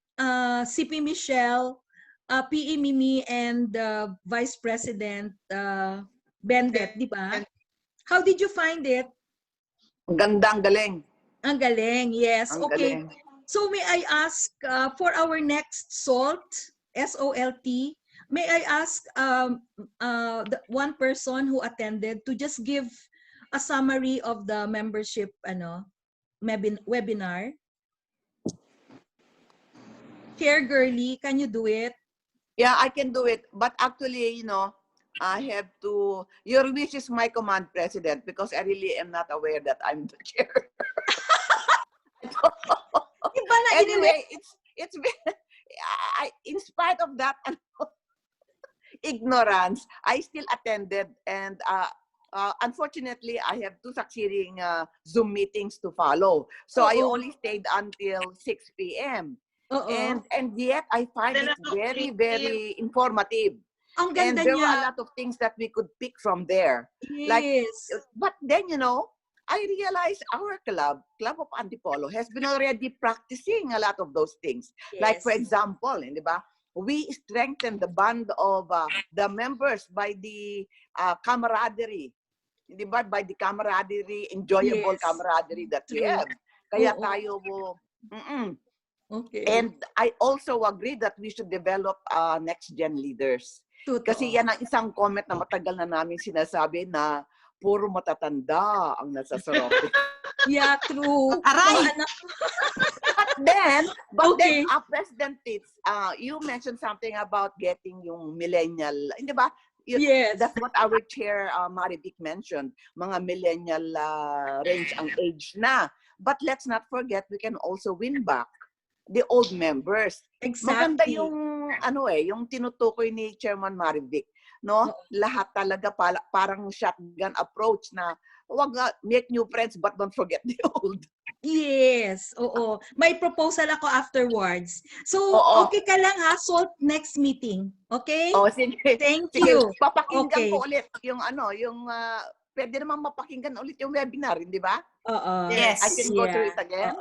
CP Michelle, PE Mimi, and Vice President Bendet, di ba? How did you find it? Ang ganda, ang galing. Ang galing, yes. Ang Okay. galing. So may I ask for our next SALT, S-O-L-T, may I ask the one person who attended to just give a summary of the membership webinar? Chair Girly, can you do it? Yeah, I can do it. But actually, I have to, your wish is my command, President, because I really am not aware that I'm the chair. Anyway, it's in spite of that ignorance, I still attended, and unfortunately, I have 2 succeeding Zoom meetings to follow. So I only stayed until 6 p.m. And yet I find it very, very informative. Ang ganda and there niya. were a lot of things that we could pick from there. Yes. But then, I realized our Club of Antipolo, has been already practicing a lot of those things. Yes. Like, for example, di ba, we strengthened the bond of the members by the camaraderie. Di ba? By the camaraderie, enjoyable camaraderie that we have. Kaya tayo Okay. And I also agree that we should develop next-gen leaders. Kasi yan ang isang comment na matagal na namin sinasabi na puro matatanda ang nasa Sorope. Yeah, true. Aray! But then, President Tits, you mentioned something about getting yung millennial, di ba? Yes. That's what our chair, Marivic, mentioned. Mga millennial range ang age na. But let's not forget, we can also win back the old members. Exactly. Maganda yung yung tinutukoy ni Chairman Marivic, no? Lahat talaga parang shotgun approach na wag make new friends but don't forget the old. Yes, oo. May proposal ako afterwards. So, okay ka lang ha, SALT next meeting. Okay? Sige. Thank Sige, you. papakinggan ko ulit yung pwede naman mapakinggan ulit yung webinar, di ba? Yes. I can go through it again?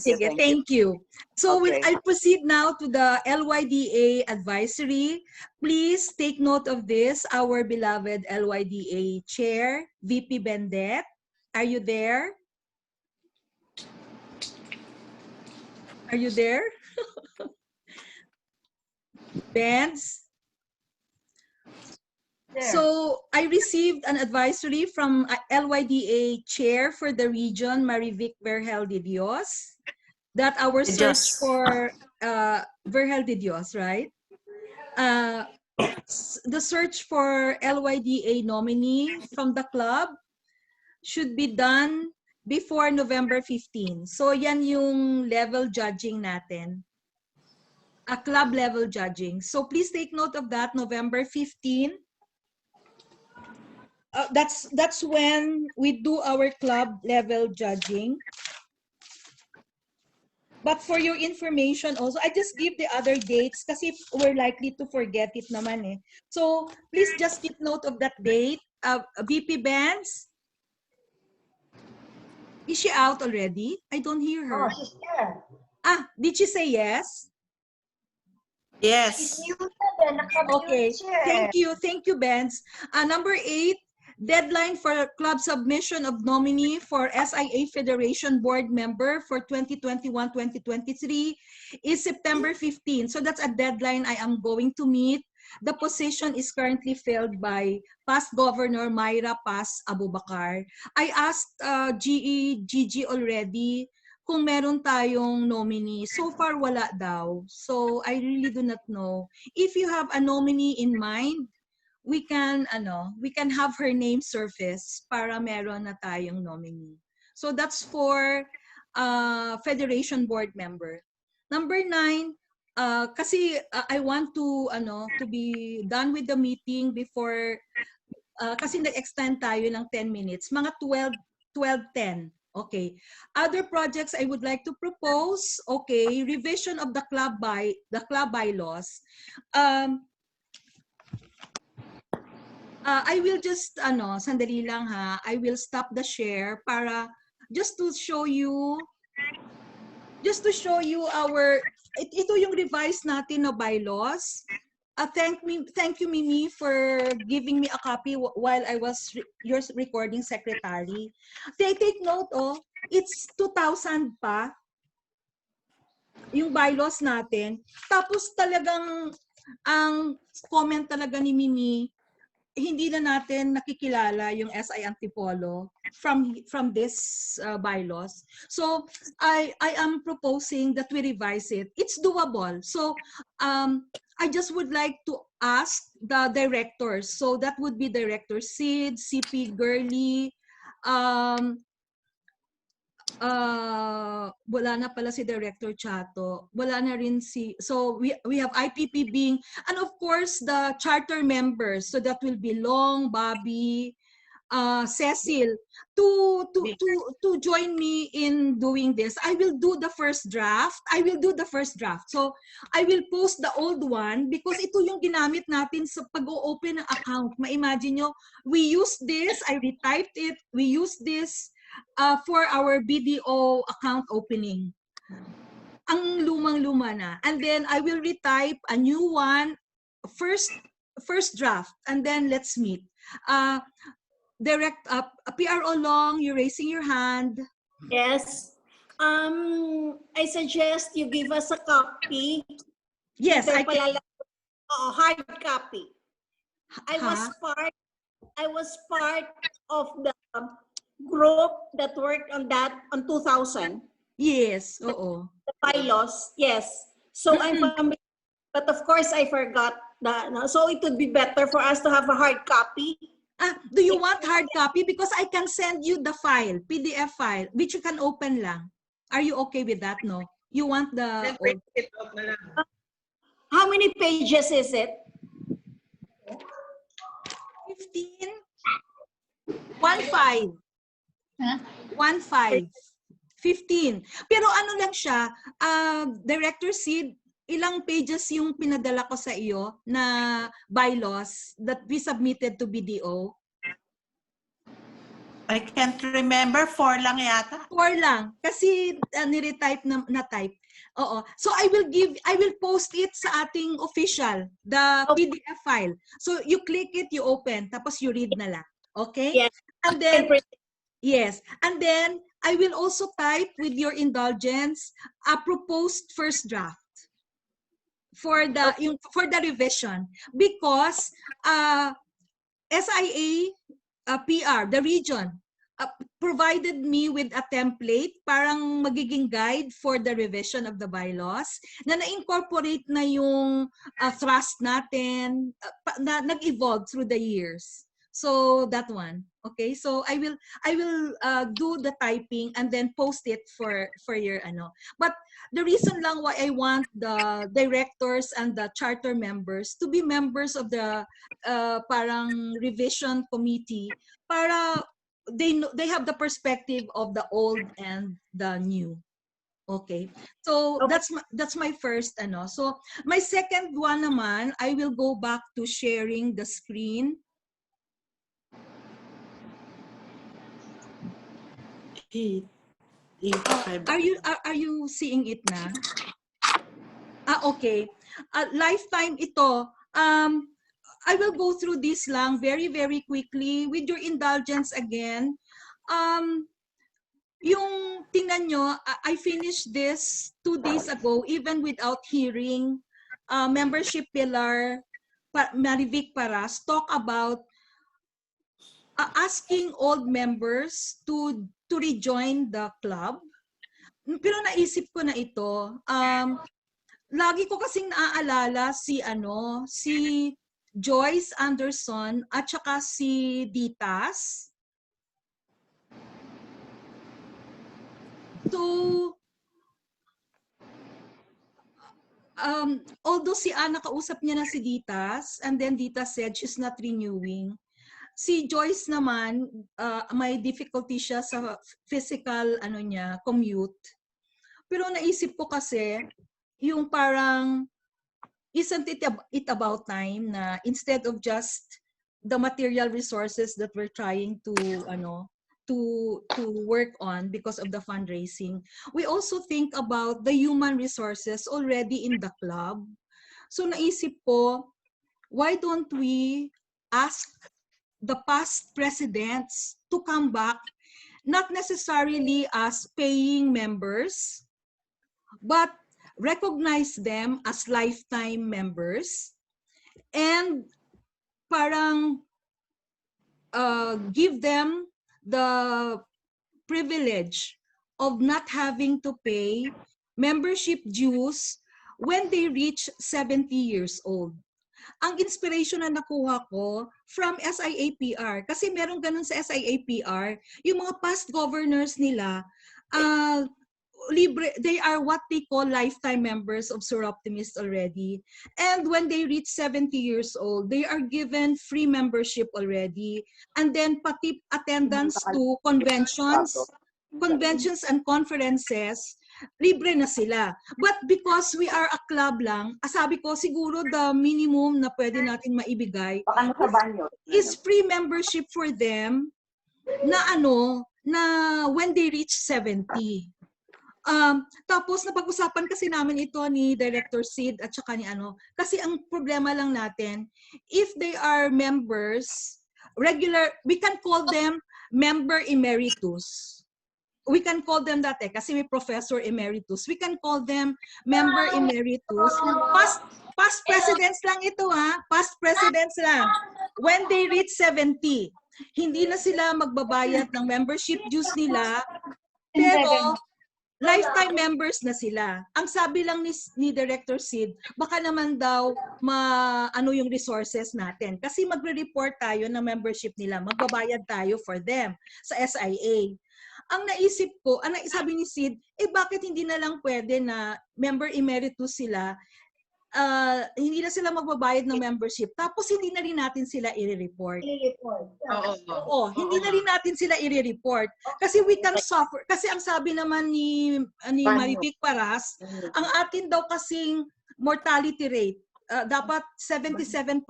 Sige, Yes. thank you. So Okay. I'll proceed now to the LYDA advisory. Please take note of this. Our beloved LYDA Chair, VP Bendet. Are you there? Are you there? Benz? So I received an advisory from LYDA Chair for the region, Marivic Vergel de Dios, that our search for Vergel de Dios, right? The search for LYDA nominee from the club should be done before November 15. So yan yung level judging natin. A club level judging. So please take note of that, November 15. That's when we do our club level judging. But for your information also, I just give the other dates kasi we're likely to forget it naman eh. So please just keep note of that date. VP Benz, is she out already? I don't hear her. Oh, she's there. Did she say yes? Yes. She's muted and Okay. chair. Thank you, Benz. Number 8. Deadline for club submission of nominee for SIA Federation Board member for 2021-2023 is September 15. So that's a deadline I am going to meet. The position is currently filled by past Governor Myra Paz Abubakar. I asked Gigi already kung meron tayong nominee. So far, wala daw. So I really do not know. If you have a nominee in mind, we can have her name surface para meron na tayong nominee. So that's for Federation board member. Number 9, kasi I want to be done with the meeting before kasi nag-extend tayo ng 10 minutes, mga 12:10. Okay. Other projects I would like to propose, okay, revision of the club bylaws. I will just sandali lang ha. I will stop the share para just to show you our ito yung revised natin na bylaws. Thank you Mimi for giving me a copy while I was your recording secretary. Take note it's 2000 pa yung bylaws natin. Tapos talagang ang comment talaga ni Mimi, hindi na natin nakikilala yung SI Antipolo from this bylaws. So I am proposing that we revise it. It's doable. So I just would like to ask the directors. So that would be Director Sid, CP Gurley, wala na pala si Director Chato. Wala na rin so we have IPP being, and of course the charter members. So that will be Long, Bobby, Cecil to join me in doing this. I will do the first draft. So I will post the old one because ito yung ginamit natin sa pag-open ng account. Ma-imagine nyo, we use this, I retyped it, we use this for our BDO account opening. Ang lumang-luma na. And then I will retype a new one, first draft, and then let's meet. PRO Long, you're raising your hand. Yes. I suggest you give us a copy. Yes, I can. Hard copy. I was part of the group that worked on that on 2000. Yes, oo. The bylaws, yes. So I'm familiar, but of course I forgot that. So it would be better for us to have a hard copy. Do you want hard copy? Because I can send you the file, PDF file, which you can open lang. Are you okay with that? No? You want the old... How many pages is it? 15. 15. Huh? 15. 15. Pero ano lang siya, Director Sid, ilang pages yung pinadala ko sa iyo na bylaws that we submitted to BDO? I can't remember. 4 lang yata. 4 lang. Kasi niretype na type. Oo. So I will post it sa ating official, the PDF file. So you click it, you open, tapos you read na lang. Okay? Yes. And then, yes. And then, I will also type, with your indulgence, a proposed first draft for the revision, because SIA PR, the region, provided me with a template, parang magiging guide for the revision of the bylaws, na na-incorporate na yung thrust natin, na nag-evolve through the years. So that one, okay. So I will do the typing and then post it for your ano. But the reason lang why I want the directors and the charter members to be members of the parang revision committee, para they have the perspective of the old and the new. Okay. So that's my first ano. So my second one naman, I will go back to sharing the screen. Are you seeing it na? Okay. Lifetime ito. I will go through this lang very quickly with your indulgence again. Yung tingnan nyo, I finished this 2 days ago even without hearing membership pillar Marivic Paras talk about asking old members to rejoin the club. Pero naisip ko na ito, lagi ko kasing naaalala si Joyce Anderson, at saka si Ditas. So, although si Ana kausap niya na si Ditas, and then Ditas said she's not renewing. Si Joyce naman, may difficulty siya sa physical commute. Pero naisip ko kasi, yung parang, isn't it about time na instead of just the material resources that we're trying to work on because of the fundraising, we also think about the human resources already in the club. So naisip ko, why don't we ask the past presidents to come back, not necessarily as paying members, but recognize them as lifetime members and parang give them the privilege of not having to pay membership dues when they reach 70 years old. Ang inspiration na nakuha ko from SIAPR, kasi meron ganun sa SIAPR, yung mga past governors nila, libre, they are what they call lifetime members of Sur Optimist already. And when they reach 70 years old, they are given free membership already. And then pati attendance to conventions and conferences, libre na sila. But because we are a club lang, sabi ko siguro the minimum na pwede natin maibigay is free membership for them na na when they reach 70. Tapos napag-usapan kasi namin ito ni Director Sid at saka ni kasi ang problema lang natin, if they are members, regular, we can call them member emeritus. We can call them that kasi may professor emeritus. We can call them member emeritus. Past presidents lang ito past presidents lang. When they reach 70, hindi na sila magbabayad ng membership dues nila, pero lifetime members na sila. Ang sabi lang ni Director Sid, baka naman daw yung resources natin. Kasi magre-report tayo ng membership nila, magbabayad tayo for them sa SIA. Ang naisip ko, sabi ni Sid, bakit hindi na lang pwede na member emeritus sila, hindi na sila magbabayad ng membership, tapos hindi na rin natin sila i-report. Oo, hindi na rin natin sila i-report. Kasi we can suffer. Kasi ang sabi naman ni Marivic Paras, ang atin daw kasing mortality rate, dapat 77%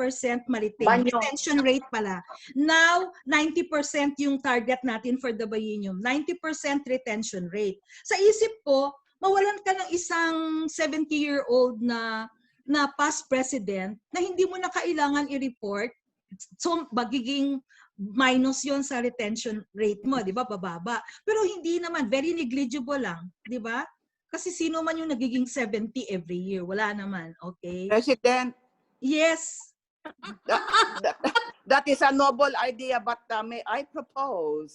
ma-retain. Retention rate pala. Now, 90% yung target natin for the biennium. 90% retention rate. Sa isip ko, mawalan ka ng isang 70-year-old na past president na hindi mo na kailangan i-report, so magiging minus yon sa retention rate mo, di ba? Bababa. Pero hindi naman, very negligible lang, di ba? Kasi sino man yung nagiging 70 every year? Wala naman, okay? President. Yes. That is a noble idea, but may I propose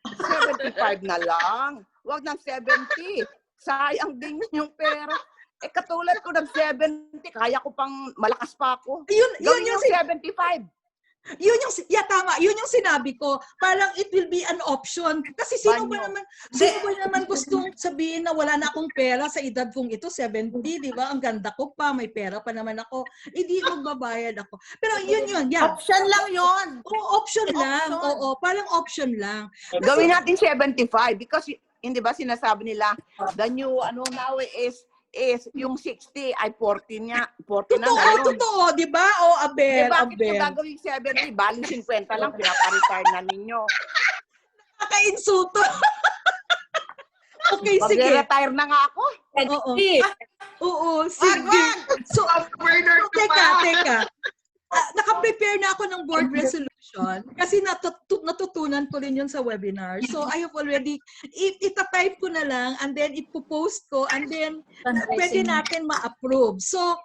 75 na lang. Huwag ng 70. Sayang din yung pera. Katulad ko ng 70, kaya ko pang malakas pa ako. Yun yung 75. Tama. Yun yung sinabi ko. Parang it will be an option. Kasi sino ba naman gustong sabihin na wala na akong pera sa edad kong ito, 70, di ba? Ang ganda ko pa, may pera pa naman ako. Hindi magbabayad ako. Pero yun. Yeah. Option lang yun. Oo, option lang. Oo, parang option lang. Kasi, gawin natin 75 because, hindi ba sinasabi nila, the new now is yung 60 ay 40 niya. 40 na ngayon. Totoo, di ba? O, Abel, bakit yung gagawin 70, baling 50 lang, pinaparetire na ninyo. Nakaka-insulto. Okay, sige. Mag-retire na nga ako. Oo, sige. So, teka. Naka-prepare na ako ng board resolution kasi natutunan ko rin yun sa webinar. So, I have already, itatype ko na lang and then ipopost ko and then pwede natin ma-approve. So,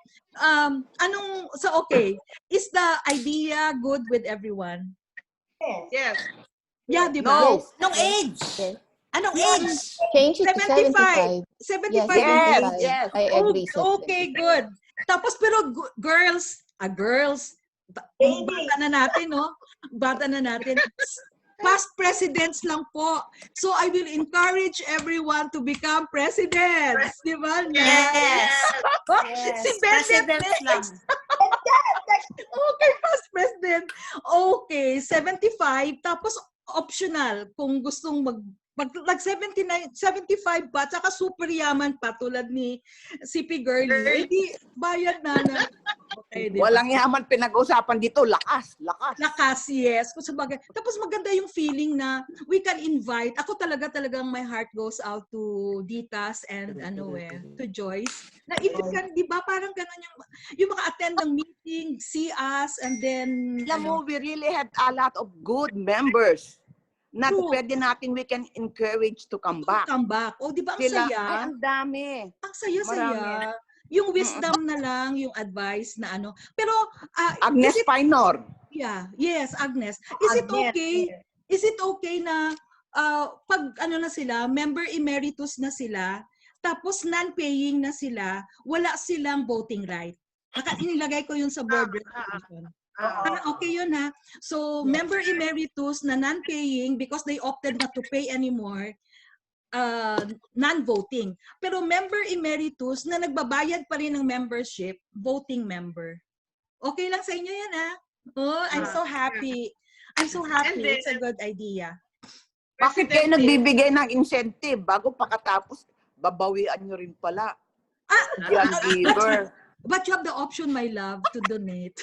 okay. Is the idea good with everyone? Yes. Yeah, di ba? No. Anong age? Anong age? Change it to 75. 75 Yes. I agree. Okay, good. Tapos pero girls, Bata na natin, no? Bata na natin. Past presidents lang po. So I will encourage everyone to become presidents. Di ba? Yes. Si Bennett Presidents lang. next. Okay, past president. Okay, 75. Tapos optional kung gustong mag 79, 75 pa, tsaka super yaman pa tulad ni CP Girlie. Eh di, bayad na. Okay, diba? Walang yaman pinag-usapan dito. Lakas. Lakas, yes. Kung sabagay. Tapos maganda yung feeling na we can invite. Ako talagang my heart goes out to Ditas and to Joyce. Na if you can, di ba, parang ganun yung maka-attend ng meeting, see us, and then, Alam mo, we really had a lot of good members na True. pwede natin we can encourage to come back. O, di ba, ang Sila, saya? ay, ang dami. Ang saya-saya. Marami. Yung wisdom na lang, yung advice na ano. Pero, Agnes Painor. Yeah, yes, Agnes. Is it okay? Is it okay na pag na sila, member emeritus na sila, tapos non-paying na sila, wala silang voting right? Inilagay ko yun sa board resolution. Okay yun ha. So, member emeritus na non-paying because they opted not to pay anymore, non-voting. Pero member emeritus na nagbabayad pa rin ng membership, voting member. Okay lang sa inyo yan ha? Oh, I'm so happy. I'm so happy. It's a good idea. Bakit kayo nagbibigay ng incentive bago pakatapos babawian nyo rin pala? Giver. But you have the option, my love, to donate.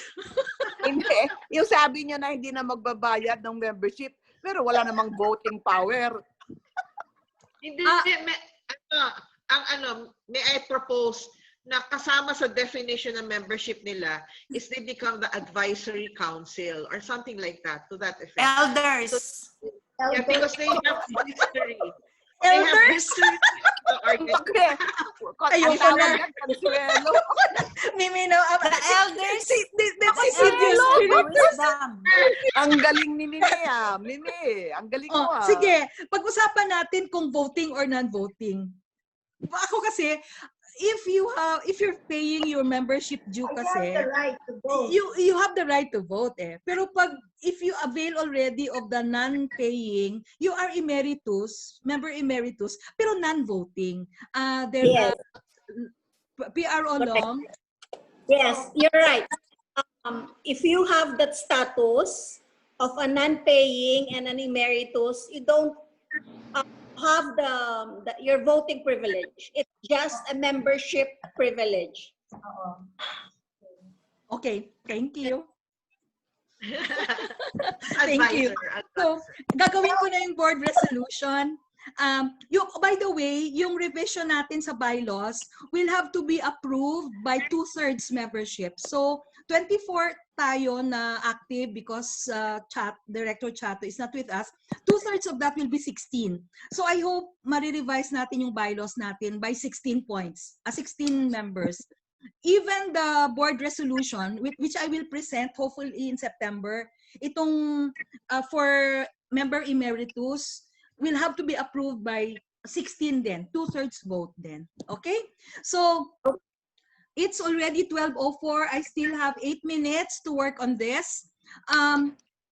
Hindi. Yung sabi nyo na hindi na magbabayad ng membership, pero wala namang voting power. Hindi, may I propose na kasama sa definition ng membership nila is they become the advisory council or something like that, to that effect. Elders. So, yeah, because they have history. Elders? They have history. Ayun ka na. Mimi, no? The elders. Ang galing ni Mimi Mimi, ang galing mo Sige, pag-usapan natin kung voting or non-voting. Ako kasi, if you're paying your membership due kasi, you have the right to vote Pero if you avail already of the non-paying, you are member emeritus, pero non-voting. Yes. PRO long. Yes, you're right. If you have that status of a non-paying and an emeritus, you don't have your voting privilege. It's just a membership privilege. Okay, thank you. Thank you. So, gagawin ko na yung board resolution. By the way, yung revision natin sa bylaws will have to be approved by 2/3 membership. So, 24 tayo na active because Director Chato is not with us. 2/3 of that will be 16. So, I hope ma-revise natin yung bylaws natin by 16 points, 16 members. Even the board resolution, which I will present hopefully in September, itong for member emeritus, will have to be approved by 16 then, 2/3 vote then. Okay? So, it's already 12:04. I still have 8 minutes to work on this.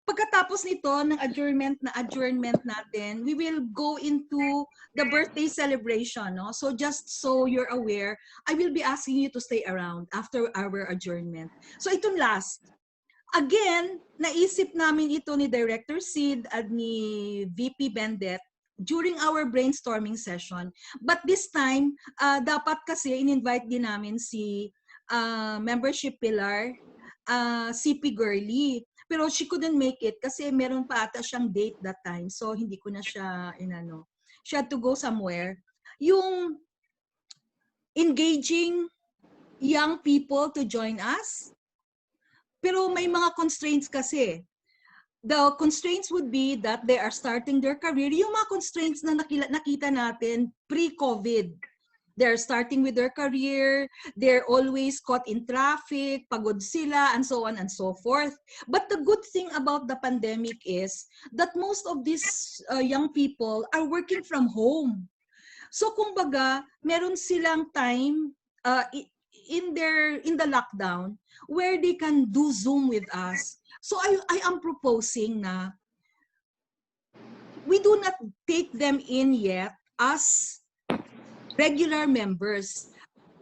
Pagkatapos nito ng adjournment natin, we will go into the birthday celebration. No? So just so you're aware, I will be asking you to stay around after our adjournment. So itong last. Again, naisip namin ito ni Director Sid at ni VP Bendet during our brainstorming session. But this time, dapat kasi in-invite din namin si membership pillar, CP Girlie. Pero she couldn't make it kasi meron pa ata siyang date that time. So hindi ko na siya She had to go somewhere. Yung engaging young people to join us. Pero may mga constraints kasi. The constraints would be that they are starting their career. Yung mga constraints na nakita natin pre-COVID. They're starting with their career. They're always caught in traffic. Pagod sila, and so on and so forth. But the good thing about the pandemic is that most of these young people are working from home. So kumbaga, meron silang time, in the lockdown where they can do Zoom with us. So I am proposing na we do not take them in yet as regular members.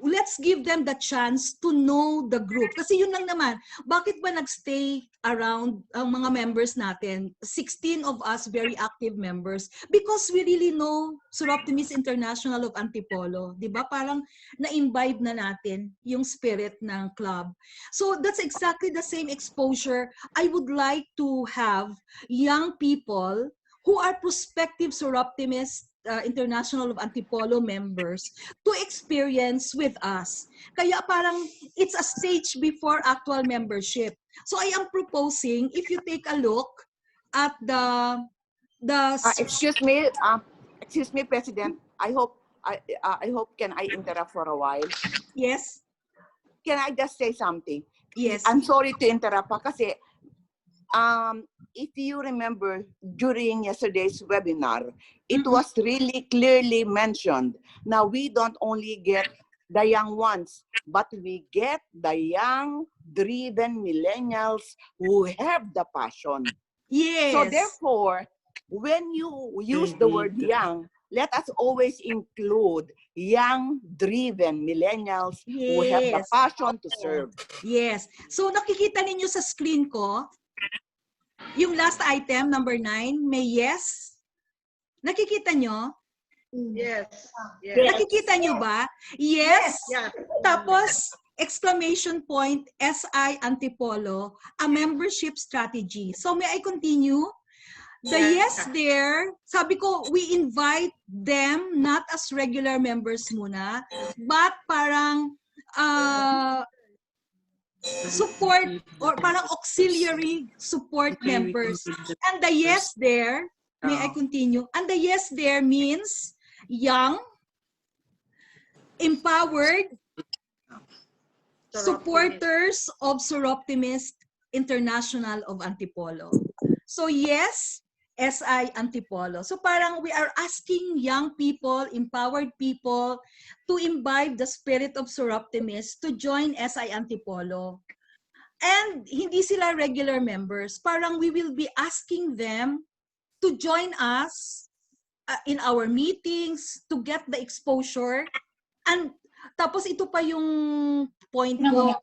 Let's give them the chance to know the group. Kasi yun lang naman, bakit ba nagstay around ang mga members natin? 16 of us very active members because we really know Soroptimist International of Antipolo. Di ba? Parang na-imbibe na natin yung spirit ng club. So that's exactly the same exposure I would like to have young people who are prospective Soroptimist International of Antipolo members to experience with us. Kaya parang it's a stage before actual membership. So I am proposing, if you take a look at the Excuse me, President. I hope can I interrupt for a while? Yes. Can I just say something? Yes. I'm sorry to interrupt kasi if you remember during yesterday's webinar, it was really clearly mentioned. Now we don't only get the young ones, but we get the young, driven millennials who have the passion. Yes. So therefore, when you use the word young, let us always include young, driven millennials who have the passion to serve. Yes. So nakikita ninyo sa screen ko, yung last item, number 9, may yes. Nakikita nyo? Yes. Yes. Nakikita nyo ba? Yes. Yes. Tapos, exclamation point, SI Antipolo, a membership strategy. So may I continue? The yes there, sabi ko, we invite them not as regular members muna, but parang support or parang auxiliary support members. And the yes there, may I continue? And the yes there means young, empowered, supporters of Soroptimist International of Antipolo. So yes, SI Antipolo. So parang we are asking young people, empowered people to imbibe the spirit of Soroptimist to join SI Antipolo. And hindi sila regular members. Parang we will be asking them to join us in our meetings to get the exposure. And tapos ito pa yung point ko.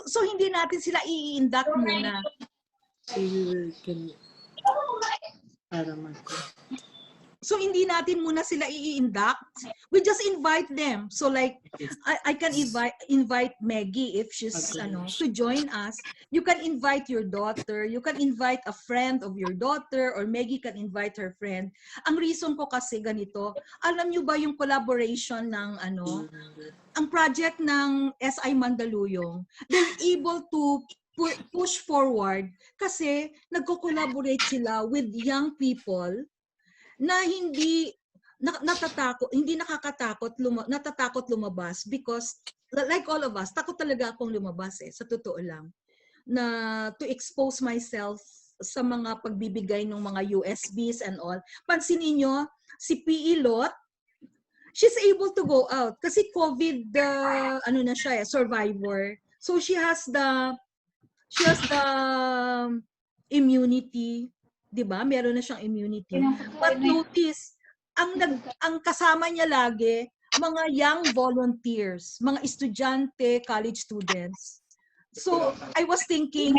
So hindi natin sila i-induct muna. So hindi natin muna sila i-induct. We just invite them. So like I can invite Maggie if she's to join us. You can invite your daughter, you can invite a friend of your daughter, or Maggie can invite her friend. Ang reason ko kasi ganito, alam niyo ba yung collaboration ng ang project ng SI Mandaluyong, they're able to push forward kasi nagko-collaborate sila with young people na hindi natatakot lumabas because like all of us, takot talaga akong lumabas sa totoo lang, na to expose myself sa mga pagbibigay ng mga USBs and all. Pansinin nyo, si PE Lot, she's able to go out kasi COVID, na siya survivor. So she has the immunity, 'di ba? Meron na siyang immunity. But notice, ang kasama niya lagi mga young volunteers, mga estudyante, college students. So I was thinking,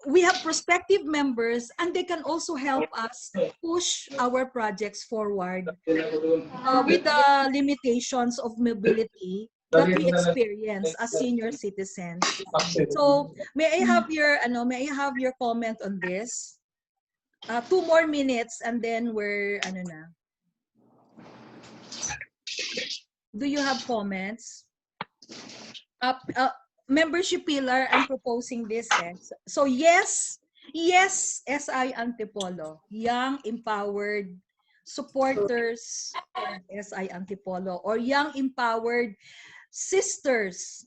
we have prospective members and they can also help us push our projects forward with the limitations of mobility that we experience as senior citizens. So may I have your comment on this? 2 more minutes and then we're Do you have comments? Membership pillar, I'm proposing this. So yes, SI Antipolo, young empowered supporters of SI Antipolo, or young empowered sisters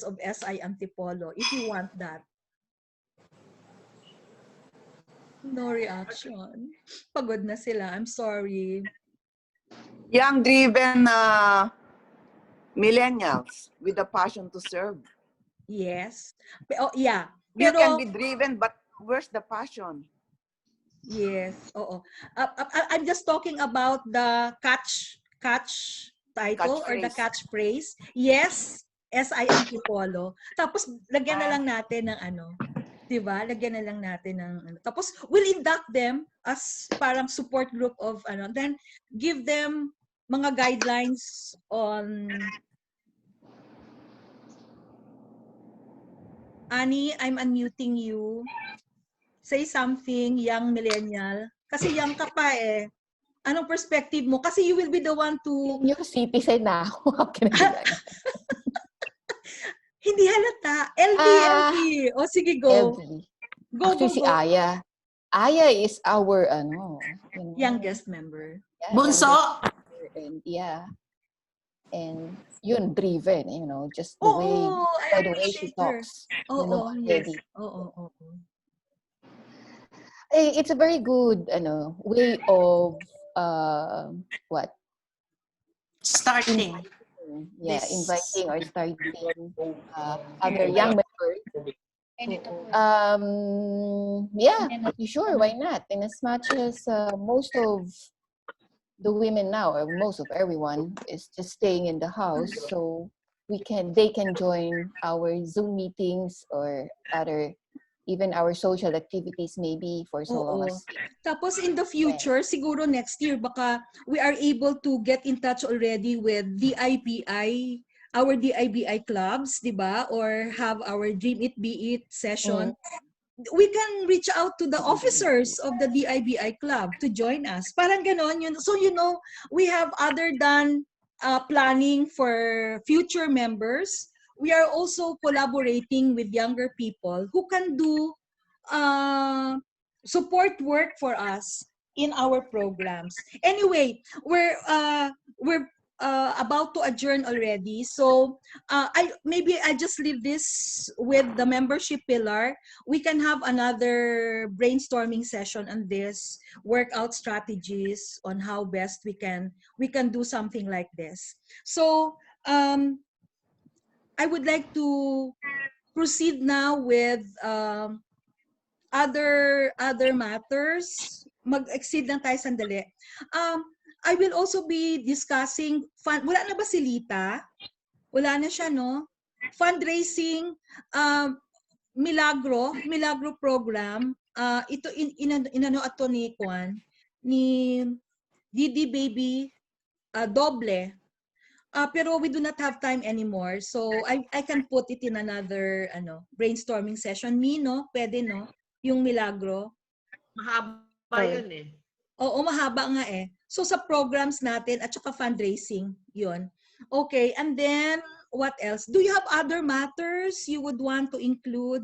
of SI Antipolo, if you want that. No reaction. Pagod na sila. I'm sorry. Young, driven millennials with a passion to serve. Yes. Oh, yeah. You can Pero be driven, but where's the passion? yes, oo. I'm just talking about the catch title or the Catchphrase. catchphrase. Yes, SI Antipolo. Tapos lagyan na lang natin ng ano, 'di ba? Lagyan na lang natin ng ano. Tapos we'll induct them as parang support group of ano, then give them mga guidelines on Annie, I'm unmuting you. Say something, young millennial. Kasi young ka pa eh. Anong perspective mo? Kasi you will be the one to... Senior citizen na ako. How can I do that? Hindi halata. LV, LV. O sige, go. LV. Go, Actually, go, si go. Aya. Aya is our, ano, you know, Youngest member. yeah, Bunso. youngest member. And yeah. And yun, driven, you know, just the way, Oo, by I the way she appreciate her. talks. Oo, You know, yes. already. Oo. It's a very good, ano, way of, what? Starting. Yeah, This. inviting or starting other young members. Yeah, sure, why not? And as much as most of the women now, or most of everyone, is just staying in the house, so they can join our Zoom meetings or other, even our social activities maybe for so long Oo. as. Tapos in the future, siguro next year, baka we are able to get in touch already with DIBI, our DIBI clubs, di ba? Or have our Dream It, Be It session. We can reach out to the officers of the DIBI club to join us. Parang ganon yun. So, you know, we have other than planning for future members, we are also collaborating with younger people who can do support work for us in our programs. Anyway, we're about to adjourn already. So maybe I just leave this with the membership pillar. We can have another brainstorming session on this, workout strategies on how best we can do something like this. So I would like to proceed now with other matters. Mag-exceed lang tayo sandali. I will also be discussing wala na ba si Lita? Wala na siya, no? Fundraising, Milagro program. Ito inano ato ni Kwan, ni Didi Baby Doble. Pero we do not have time anymore. So I can put it in another brainstorming session. No? Pwede, no? Yung Milagro. Mahaba yun eh. Oo, mahaba nga eh. So sa programs natin at saka fundraising, yun. Okay, and then what else? Do you have other matters you would want to include?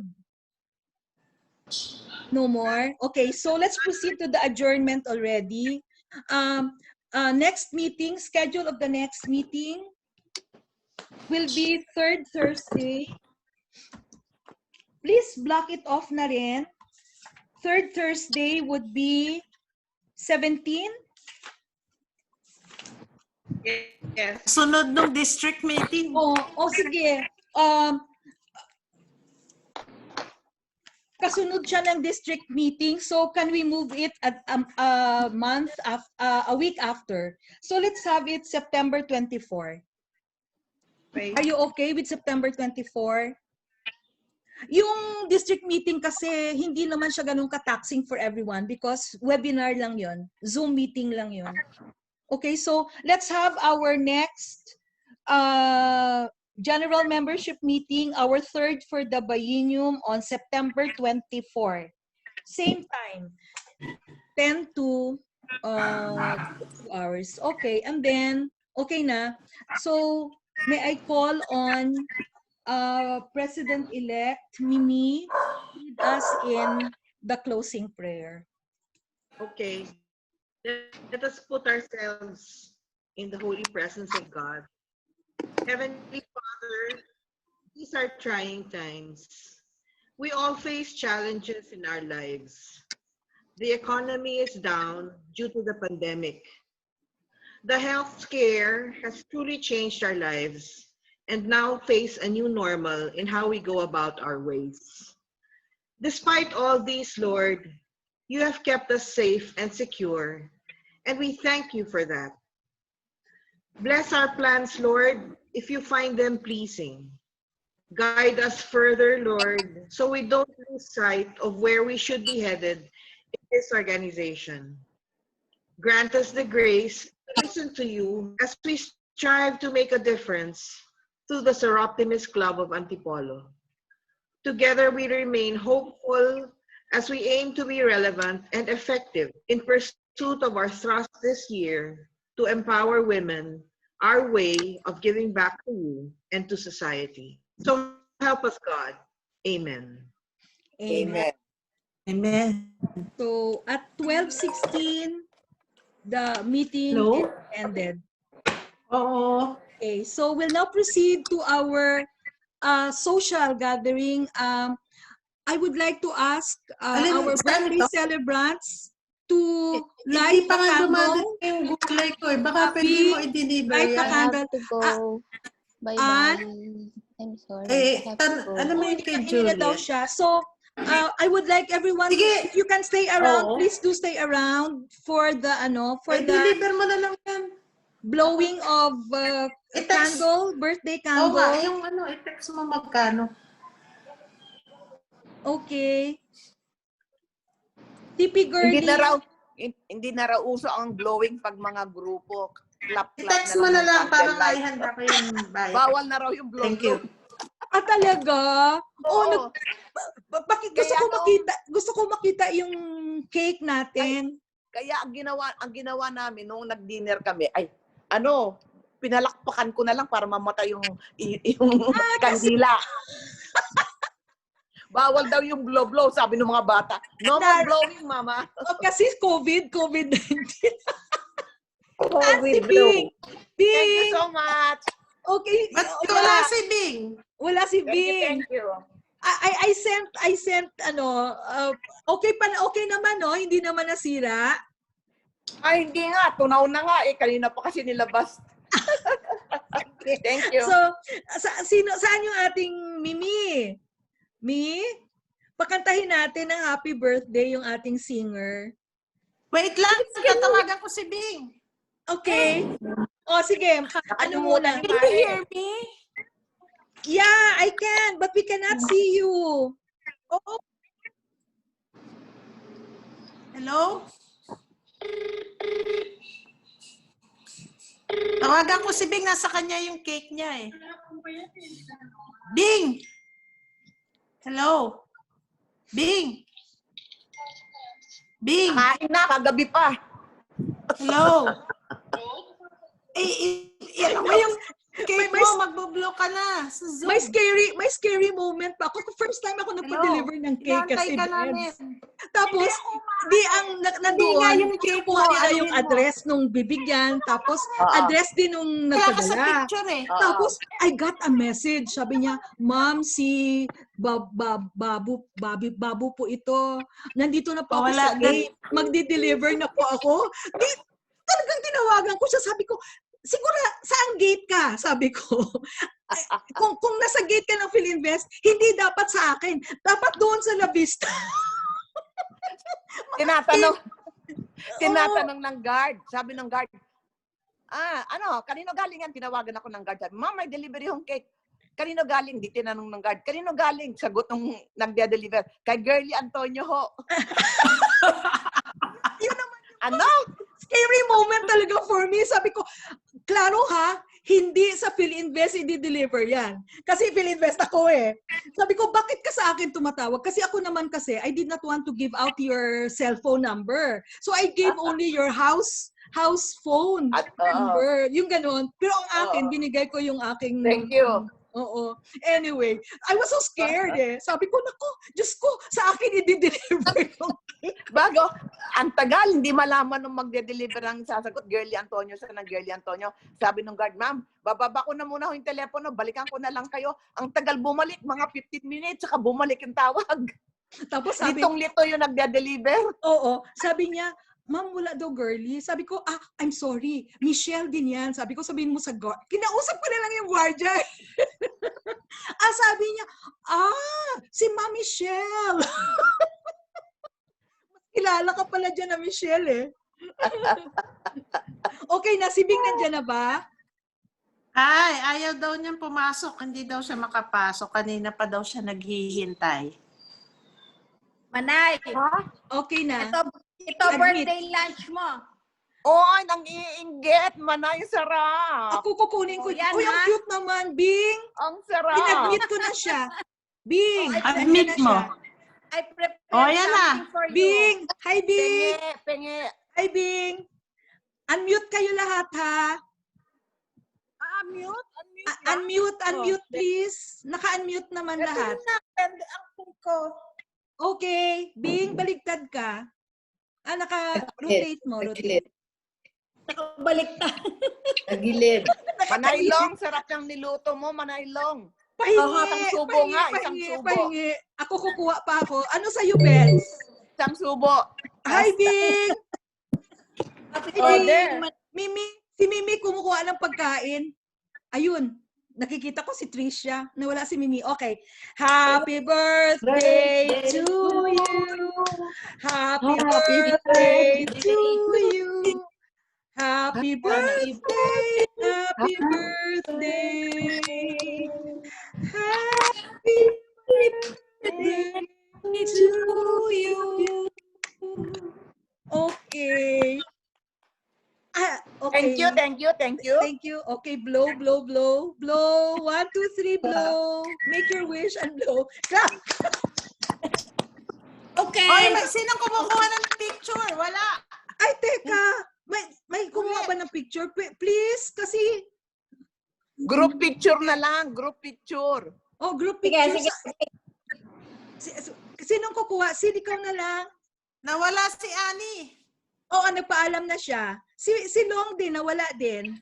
No more? Okay, so let's proceed to the adjournment already. Next meeting, schedule of the next meeting will be 3rd Thursday. Please block it off na rin. 3rd Thursday would be 17. Yes. Sunod ng district meeting. Sige. Kasunod siya ng district meeting. So can we move it at a week after? So let's have it September 24. Okay. Are you okay with September 24? Yung district meeting kasi hindi naman siya ganun ka-taxing for everyone because webinar lang yon, Zoom meeting lang yon. Okay, so let's have our next general membership meeting, our 3rd for the biennium on September 24. Same time, 10 to 2 hours. Okay, and then, okay na. So, may I call on President-elect Mimi lead us in the closing prayer. Okay. Let us put ourselves in the holy presence of God. Heavenly Father, these are trying times. We all face challenges in our lives. The economy is down due to the pandemic. The health scare has truly changed our lives and now face a new normal in how we go about our ways. Despite all these, Lord, you have kept us safe and secure, and we thank you for that. Bless our plans, Lord, if you find them pleasing. Guide us further, Lord, so we don't lose sight of where we should be headed in this organization. Grant us the grace to listen to you as we strive to make a difference through the Seroptimus Club of Antipolo. Together we remain hopeful as we aim to be relevant and effective in pursuit of our thrust this year to empower women, our way of giving back to you and to society. So help us, God. Amen. Amen. Amen. So at 12:16, the meeting Hello? is ended. Oo. Okay, so we'll now proceed to our social gathering. I would like to ask our saan birthday ito? celebrants to Hindi light pa the nga candle. gumagana yung gulay ko eh. Baka pwede mo i-deliver Light the I yan. candle. have to go. Ann? Bye-bye. I'm sorry. Eh, I have to go. ano mo yung kay Hindi na daw Juliet? siya. So, I would like everyone, Sige. if you can stay around, Oo. please do stay around for the, for the deliver mo na lang yan. blowing of I-text. candle, birthday Oo nga, candle. yung i-text mo magkano. Okay. Tipi Hindi girly. hindi na raw uso ang blowing pag mga grupo. Clap-clap I-text na mo na ng lang para candlelight. maihanda ko yung bayad. Bawal na raw yung blow. Thank you. Talaga? Oo. Gusto ko makita yung cake natin. Kaya ang ginawa namin nung nag-dinner kami ay pinalakpakan ko na lang para mamatay yung kandila. Bawal daw yung blow-blow, sabi ng mga bata. No more blowing, mama. Kasi COVID-19. COVID Bing! Bing! Thank you so much. Okay. Wala si Bing. Wala si Bing. Thank you. I sent okay naman, no? Hindi naman nasira. Ay, hindi nga. Tunaw na nga eh. Kanina pa kasi nilabas. Thank you. So, saan yung ating Mimi? Mi? Pakantahin natin ng happy birthday yung ating singer. Wait lang, tatawagan ko si Bing. Okay. O, sige. Ano muna? Can you hear me? Yeah, I can, but we cannot see you. Oh. Hello? Tawagan ko si Bing, nasa kanya yung cake niya eh. Bing! Hello? Bing! Bing! Kain na, kagabi pa. Hello? Yan mo yung cake mo, magbo-blow ka na sa Zoom. May scary moment pa ako. First time ako nagpa-deliver ng cake kasi ka namin. Tapos, di ang nandoon, yung kinukuha nila yung address nung bibigyan, tapos address din nung nagpadala. Tapos, I got a message. Sabi niya, Ma'am, si Babu po ito. Nandito na po ako sa gate. Magdi-deliver na po ako. Talagang tinawagan ko siya. Sabi ko, siguro, saan gate ka? Sabi ko. Kung nasa gate ka ng Philinvest, hindi dapat sa akin. Dapat doon sa La Vista. Tinatanong ng guard. Sabi ng guard, kanino galing yan? Tinawagan ako ng guard. Sabi, Ma'am, may delivery yung cake. Kanino galing? Di tinanong ng guard. Kanino galing? Sagot nung nagde-deliver. Kay Girlie Antonio ho. Yun naman yung scary moment talaga for me. Sabi ko, klaro ha, hindi sa Philinvest i-deliver yan. Kasi Philinvest ako eh. Sabi ko, bakit ka sa akin tumatawag? Kasi ako naman kasi, I did not want to give out your cell phone number. So I gave only your house phone number. Yung ganon. Pero ang akin, binigay ko yung aking... Thank you. Oo. Anyway, I was so scared eh. Sabi ko, naku, Diyos ko, sa akin i-deliver yung... Bago, ang tagal, hindi malaman nung magde-deliver ang sasagot, Girlie Antonio, sa ng Girlie Antonio. Sabi ng guard, Ma'am, bababa ko na muna yung telepono, balikan ko na lang kayo. Ang tagal bumalik, mga 15 minutes, saka bumalik yung tawag. Tapos sabi... Litong-lito yung nagde-deliver. Oo. Sabi niya, Ma'am, wala daw girly. Sabi ko, I'm sorry. Michelle din yan. Sabi ko, sabihin mo sa guard. Kinausap ko na lang yung guardia. Sabi niya, si Ma'am Michelle. Kilala ka pala dyan na Michelle eh. Okay na, si Bing nandyan na ba? Ay, ayaw daw niyang pumasok. Hindi daw siya makapasok. Kanina pa daw siya naghihintay. Manay, Okay na. ito birthday lunch mo. Oy, nang iinggit. Manay, sarap. Ako kukunin ko. Yan, Uy, ang ha? cute naman, Bing. Ang sarap. Pinadmit ko na siya. Bing, Admit nandyan na mo. siya. I prepared Oh, yan na. something for you. Bing, hi Bing. Pengi. Hi Bing. Unmute kayo lahat ha. Mute? Unmute please. Naka-unmute naman lahat. Okay, Bing, baligtad ka. Naka-rotate mo. Rotate. Nakabaliktad. Tagilid. Manaylong, sarap ng niluto mo, Manaylong. Isang subo nga, isang subo. Pahingi. Ako kukuha pa ako. Ano sa'yo, Benz? Isang subo. Hi, Bing! Order. Si Mimi kumukuha ng pagkain. Ayun. Nakikita ko si Tricia. Nawala si Mimi. Okay. Happy birthday to you. Happy birthday to you. Happy birthday. Happy birthday. Happy birthday to you. Okay. Okay. Thank you. Thank you. Okay, blow. Blow. 1, 2, 3, blow. Make your wish and blow. Clap. Okay. Oy, sinong kumukuha ng picture? Wala. Ay, teka. May kumuha ba ng picture? Please, kasi... Group picture na lang, group picture. Oh, group Sige, picture. sige. Sinong kukuha? Ikaw na lang. Nawala si Annie. Oo, nagpaalam na siya. Si Long din, nawala din.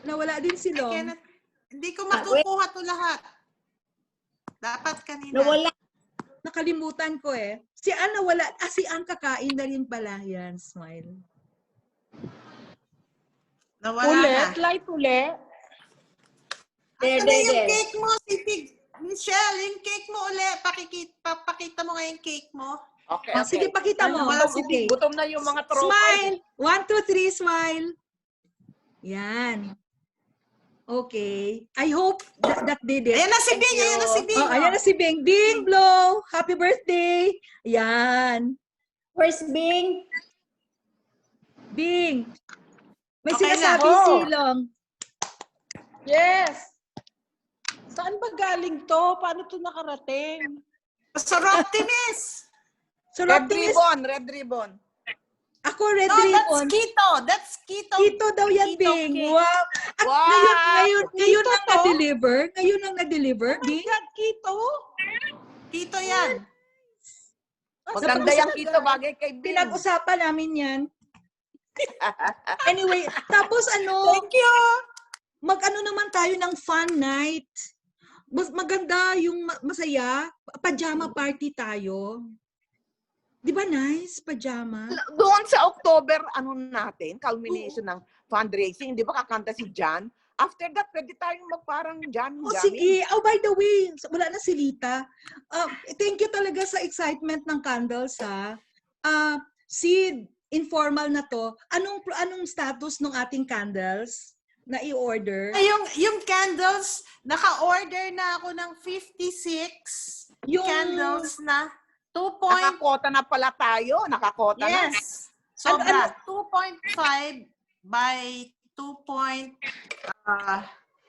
Nawala din si Long. Hindi ko makukuha to lahat. Dapat kanina. Nawala. Nakalimutan ko eh. Si Ann nawala. Si Ann kakain na rin pala. Yan, smile. Nawala Ulit, na. light ulit. Asan na yung cake mo, Michelle, yung cake mo ulit. Pakita mo nga yung cake mo. Okay. Sige, pakita mo. Okay. Gutom na yung mga tropa. Smile! 1, 2, 3, smile. Yan. Okay. I hope that did it. Ayan na si Bing, ayan na si Bing. Oh, ayan na si Bing. Bing, blow. Happy birthday. Yan. Where's Bing? Bing. May Okay sinasabi na. si Long. Yes. Saan ba galing to? Paano to nakarating? Sa Optimus. Red ribbon. Ako, red No, that's ribbon. keto. That's keto. Keto daw yan, Keto Bing. cake. Wow. At Wow. ngayon Keto ang to? na-deliver. Ngayon ang na-deliver, Bing. Yan, Kito. Keto yan. Maganda yung kito, bagay kay Bing. Pinag-usapan namin yan. Anyway, tapos Thank you. mag-ano naman tayo ng fun night. Maganda yung masaya. Pajama party tayo. Di ba nice? Pajama. Doon sa October, natin, culmination ng fundraising, di ba kakanta si Jan? After that, pwede tayong magparang Jan. Sige. Oh, by the way, wala na si Lita. Thank you talaga sa excitement ng candles, ha. Sid, informal na to. Anong status ng ating candles na i-order? Yung candles, naka-order na ako ng 56 candles na 2. Nakakota na pala tayo. Nakakota na. Yes. Sobra. 2.5 by 2.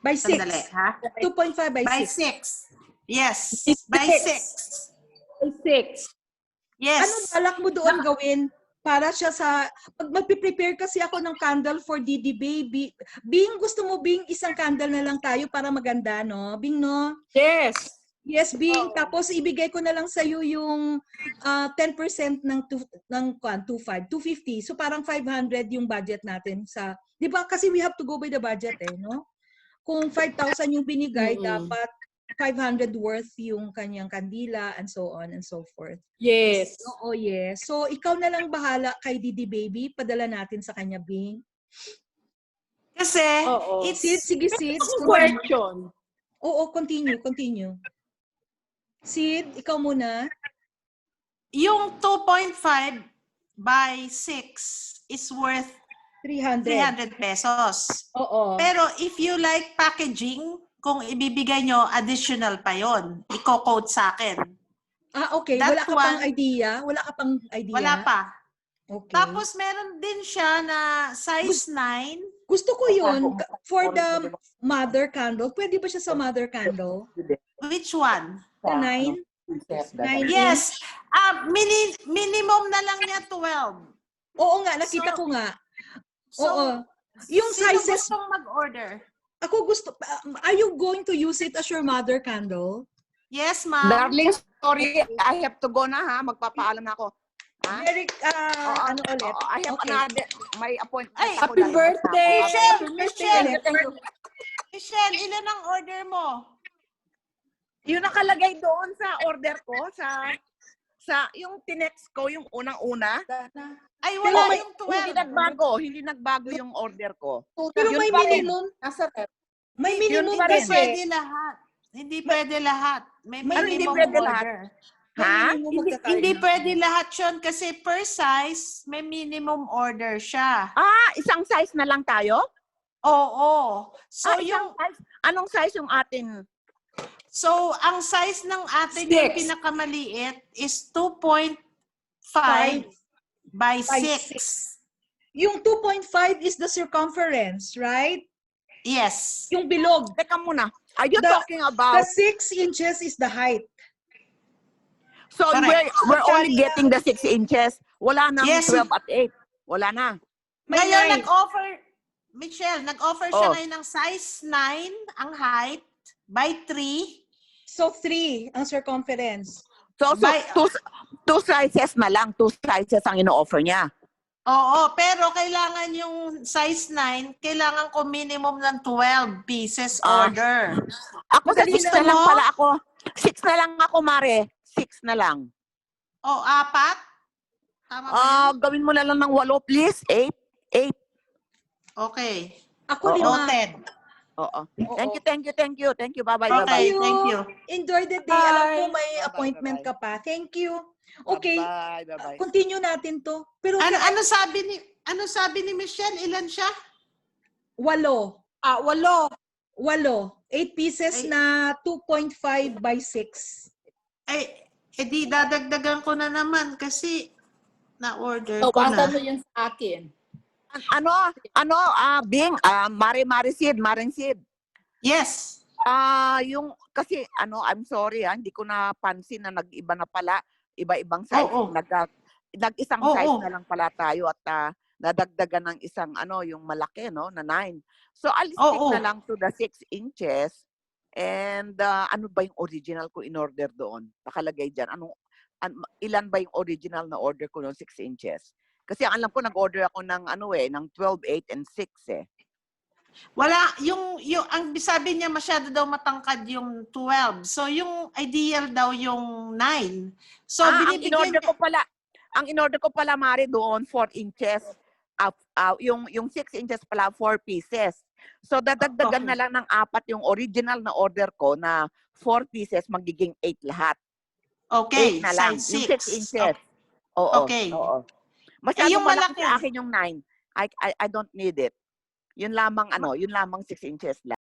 By 6. Sandali, ha? 2.5 by 6. By 6. Yes. By 6. 6. Yes. Anong balak mo doon gawin? Para siya sa... Magpiprepare kasi ako ng candle for Didi Baby. Bing, gusto mo, Bing, isang candle na lang tayo para maganda, no? Bing, no? Yes. Yes, Bing. Tapos ibigay ko na lang sa iyo yung 10% ng 250. So parang 500 yung budget natin sa 'di ba? Kasi we have to go by the budget no? Kung 5,000 yung binigay, dapat 500 worth yung kanyang kandila and so on and so forth. Yes. Oo, yes. So, ikaw na lang bahala kay Didi Baby. Padala natin sa kanya, Bing. Kasi, Oo. it's, Sid, sige, Sid. Question. Oo, continue. Sid, ikaw muna. yung 2.5 by 6 is worth 300 pesos. Oo. Pero if you like packaging, kung ibibigay nyo, additional pa yon. Iko-quote sa akin. Okay. That Wala ka pang one, idea? Wala ka pang idea? Wala pa. Okay. Tapos meron din siya na size 9. Gusto ko yun. For the mother candle. Pwede ba siya sa mother candle? Which one? The 9? 9 Yes. inch? Minimum na lang niya 12. Oo nga, nakita ko nga. Oo. Yung sino sizes, gustong mag-order? ako gusto, are you going to use it as your mother candle? Yes, ma'am. Darling, sorry, I have to go na ha. Magpapaalam na ako. Ha? Eric, ano ulit? I have Okay. another, may appointment Ay, ako. Happy birthday! Michelle, Thank you. Michelle, ilan ang order mo? Yung nakalagay doon sa order ko, sa yung tinext ko, yung unang-una. Ay, wala Pero yung Hindi nagbago yung order ko. Pero Yun may pa rin. minimum. Nasa rep. May minimum pa Hindi rin. pwede lahat. Hindi pwede lahat. May May hindi minimum pwede order. lahat? Ha? Hindi pwede lahat yun kasi per size, may minimum order siya. Isang size na lang tayo? Oo. So, Isang size? Anong size yung atin? So, ang size ng atin yung pinakamaliit is 2.5 by 6. Yung 2.5 is the circumference, right? Yes. Yung bilog. Teka muna. Are you talking about? The 6 inches is the height. So Correct. we're only getting the 6 inches. Wala nang Yes. 12 at 8. Wala na. Ngayon, Michelle, nag-offer siya Oh. ngayon ng size 9 ang height by 3. So 3 ang circumference. So two sizes na lang. 2 sizes ang ino-offer niya. Oo, pero kailangan yung size 9, kailangan ko minimum ng 12 pieces order. Ako sa Madali 6 na na lang mo? pala ako. 6 na lang ako, Mare. 6 na lang. O, 4? Tama ba yun? Gawin mo na lang ng 8, please. 8. Okay. Ako 5. Noted. Oo. Thank you. Bye-bye. Okay, Bye-bye. thank you. Enjoy the day. Alam ko may appointment ka pa. Thank you. Okay. Bye-bye. Continue natin to. Pero Ano sabi ni Michelle? Ilan siya? 8. 8 pieces Ay. na 2.5 by 6. Ay, edi dadagdagan ko na naman kasi na-order So, ko na. basta mo yun sa akin. Bing, Maring Sid. Yes. Kasi, I'm sorry, hindi ko napansin na nag-iba na pala, iba-ibang size. Oo. Nag-isang Oo. size na lang pala tayo at nadagdagan ng isang, yung malaki, no, na 9. So, I'll stick Oo. na lang to the 6 inches. And, ano ba yung original ko in order doon? Nakalagay dyan. Ilan ba yung original na order ko noon, 6 inches? Kasi ang alam ko, nag-order ako ng, ng 12, 8, and 6, eh. Wala, ang sabi niya masyado daw matangkad yung 12. So, yung ideal daw yung 9. So, binibigyan ang in-order ko pala, Mari, doon, 4 inches. Yung 6 inches pala, 4 pieces. So, dadagdagan na lang ng 4 yung original na order ko na 4 pieces, magiging 8 lahat. Okay, 8 na lang. size Yung 6. 6 inches. Oo. Okay. Oo. Masyadong yung malaki malaki. sa akin yung 9. I don't need it. Yun lamang 6 inches lang.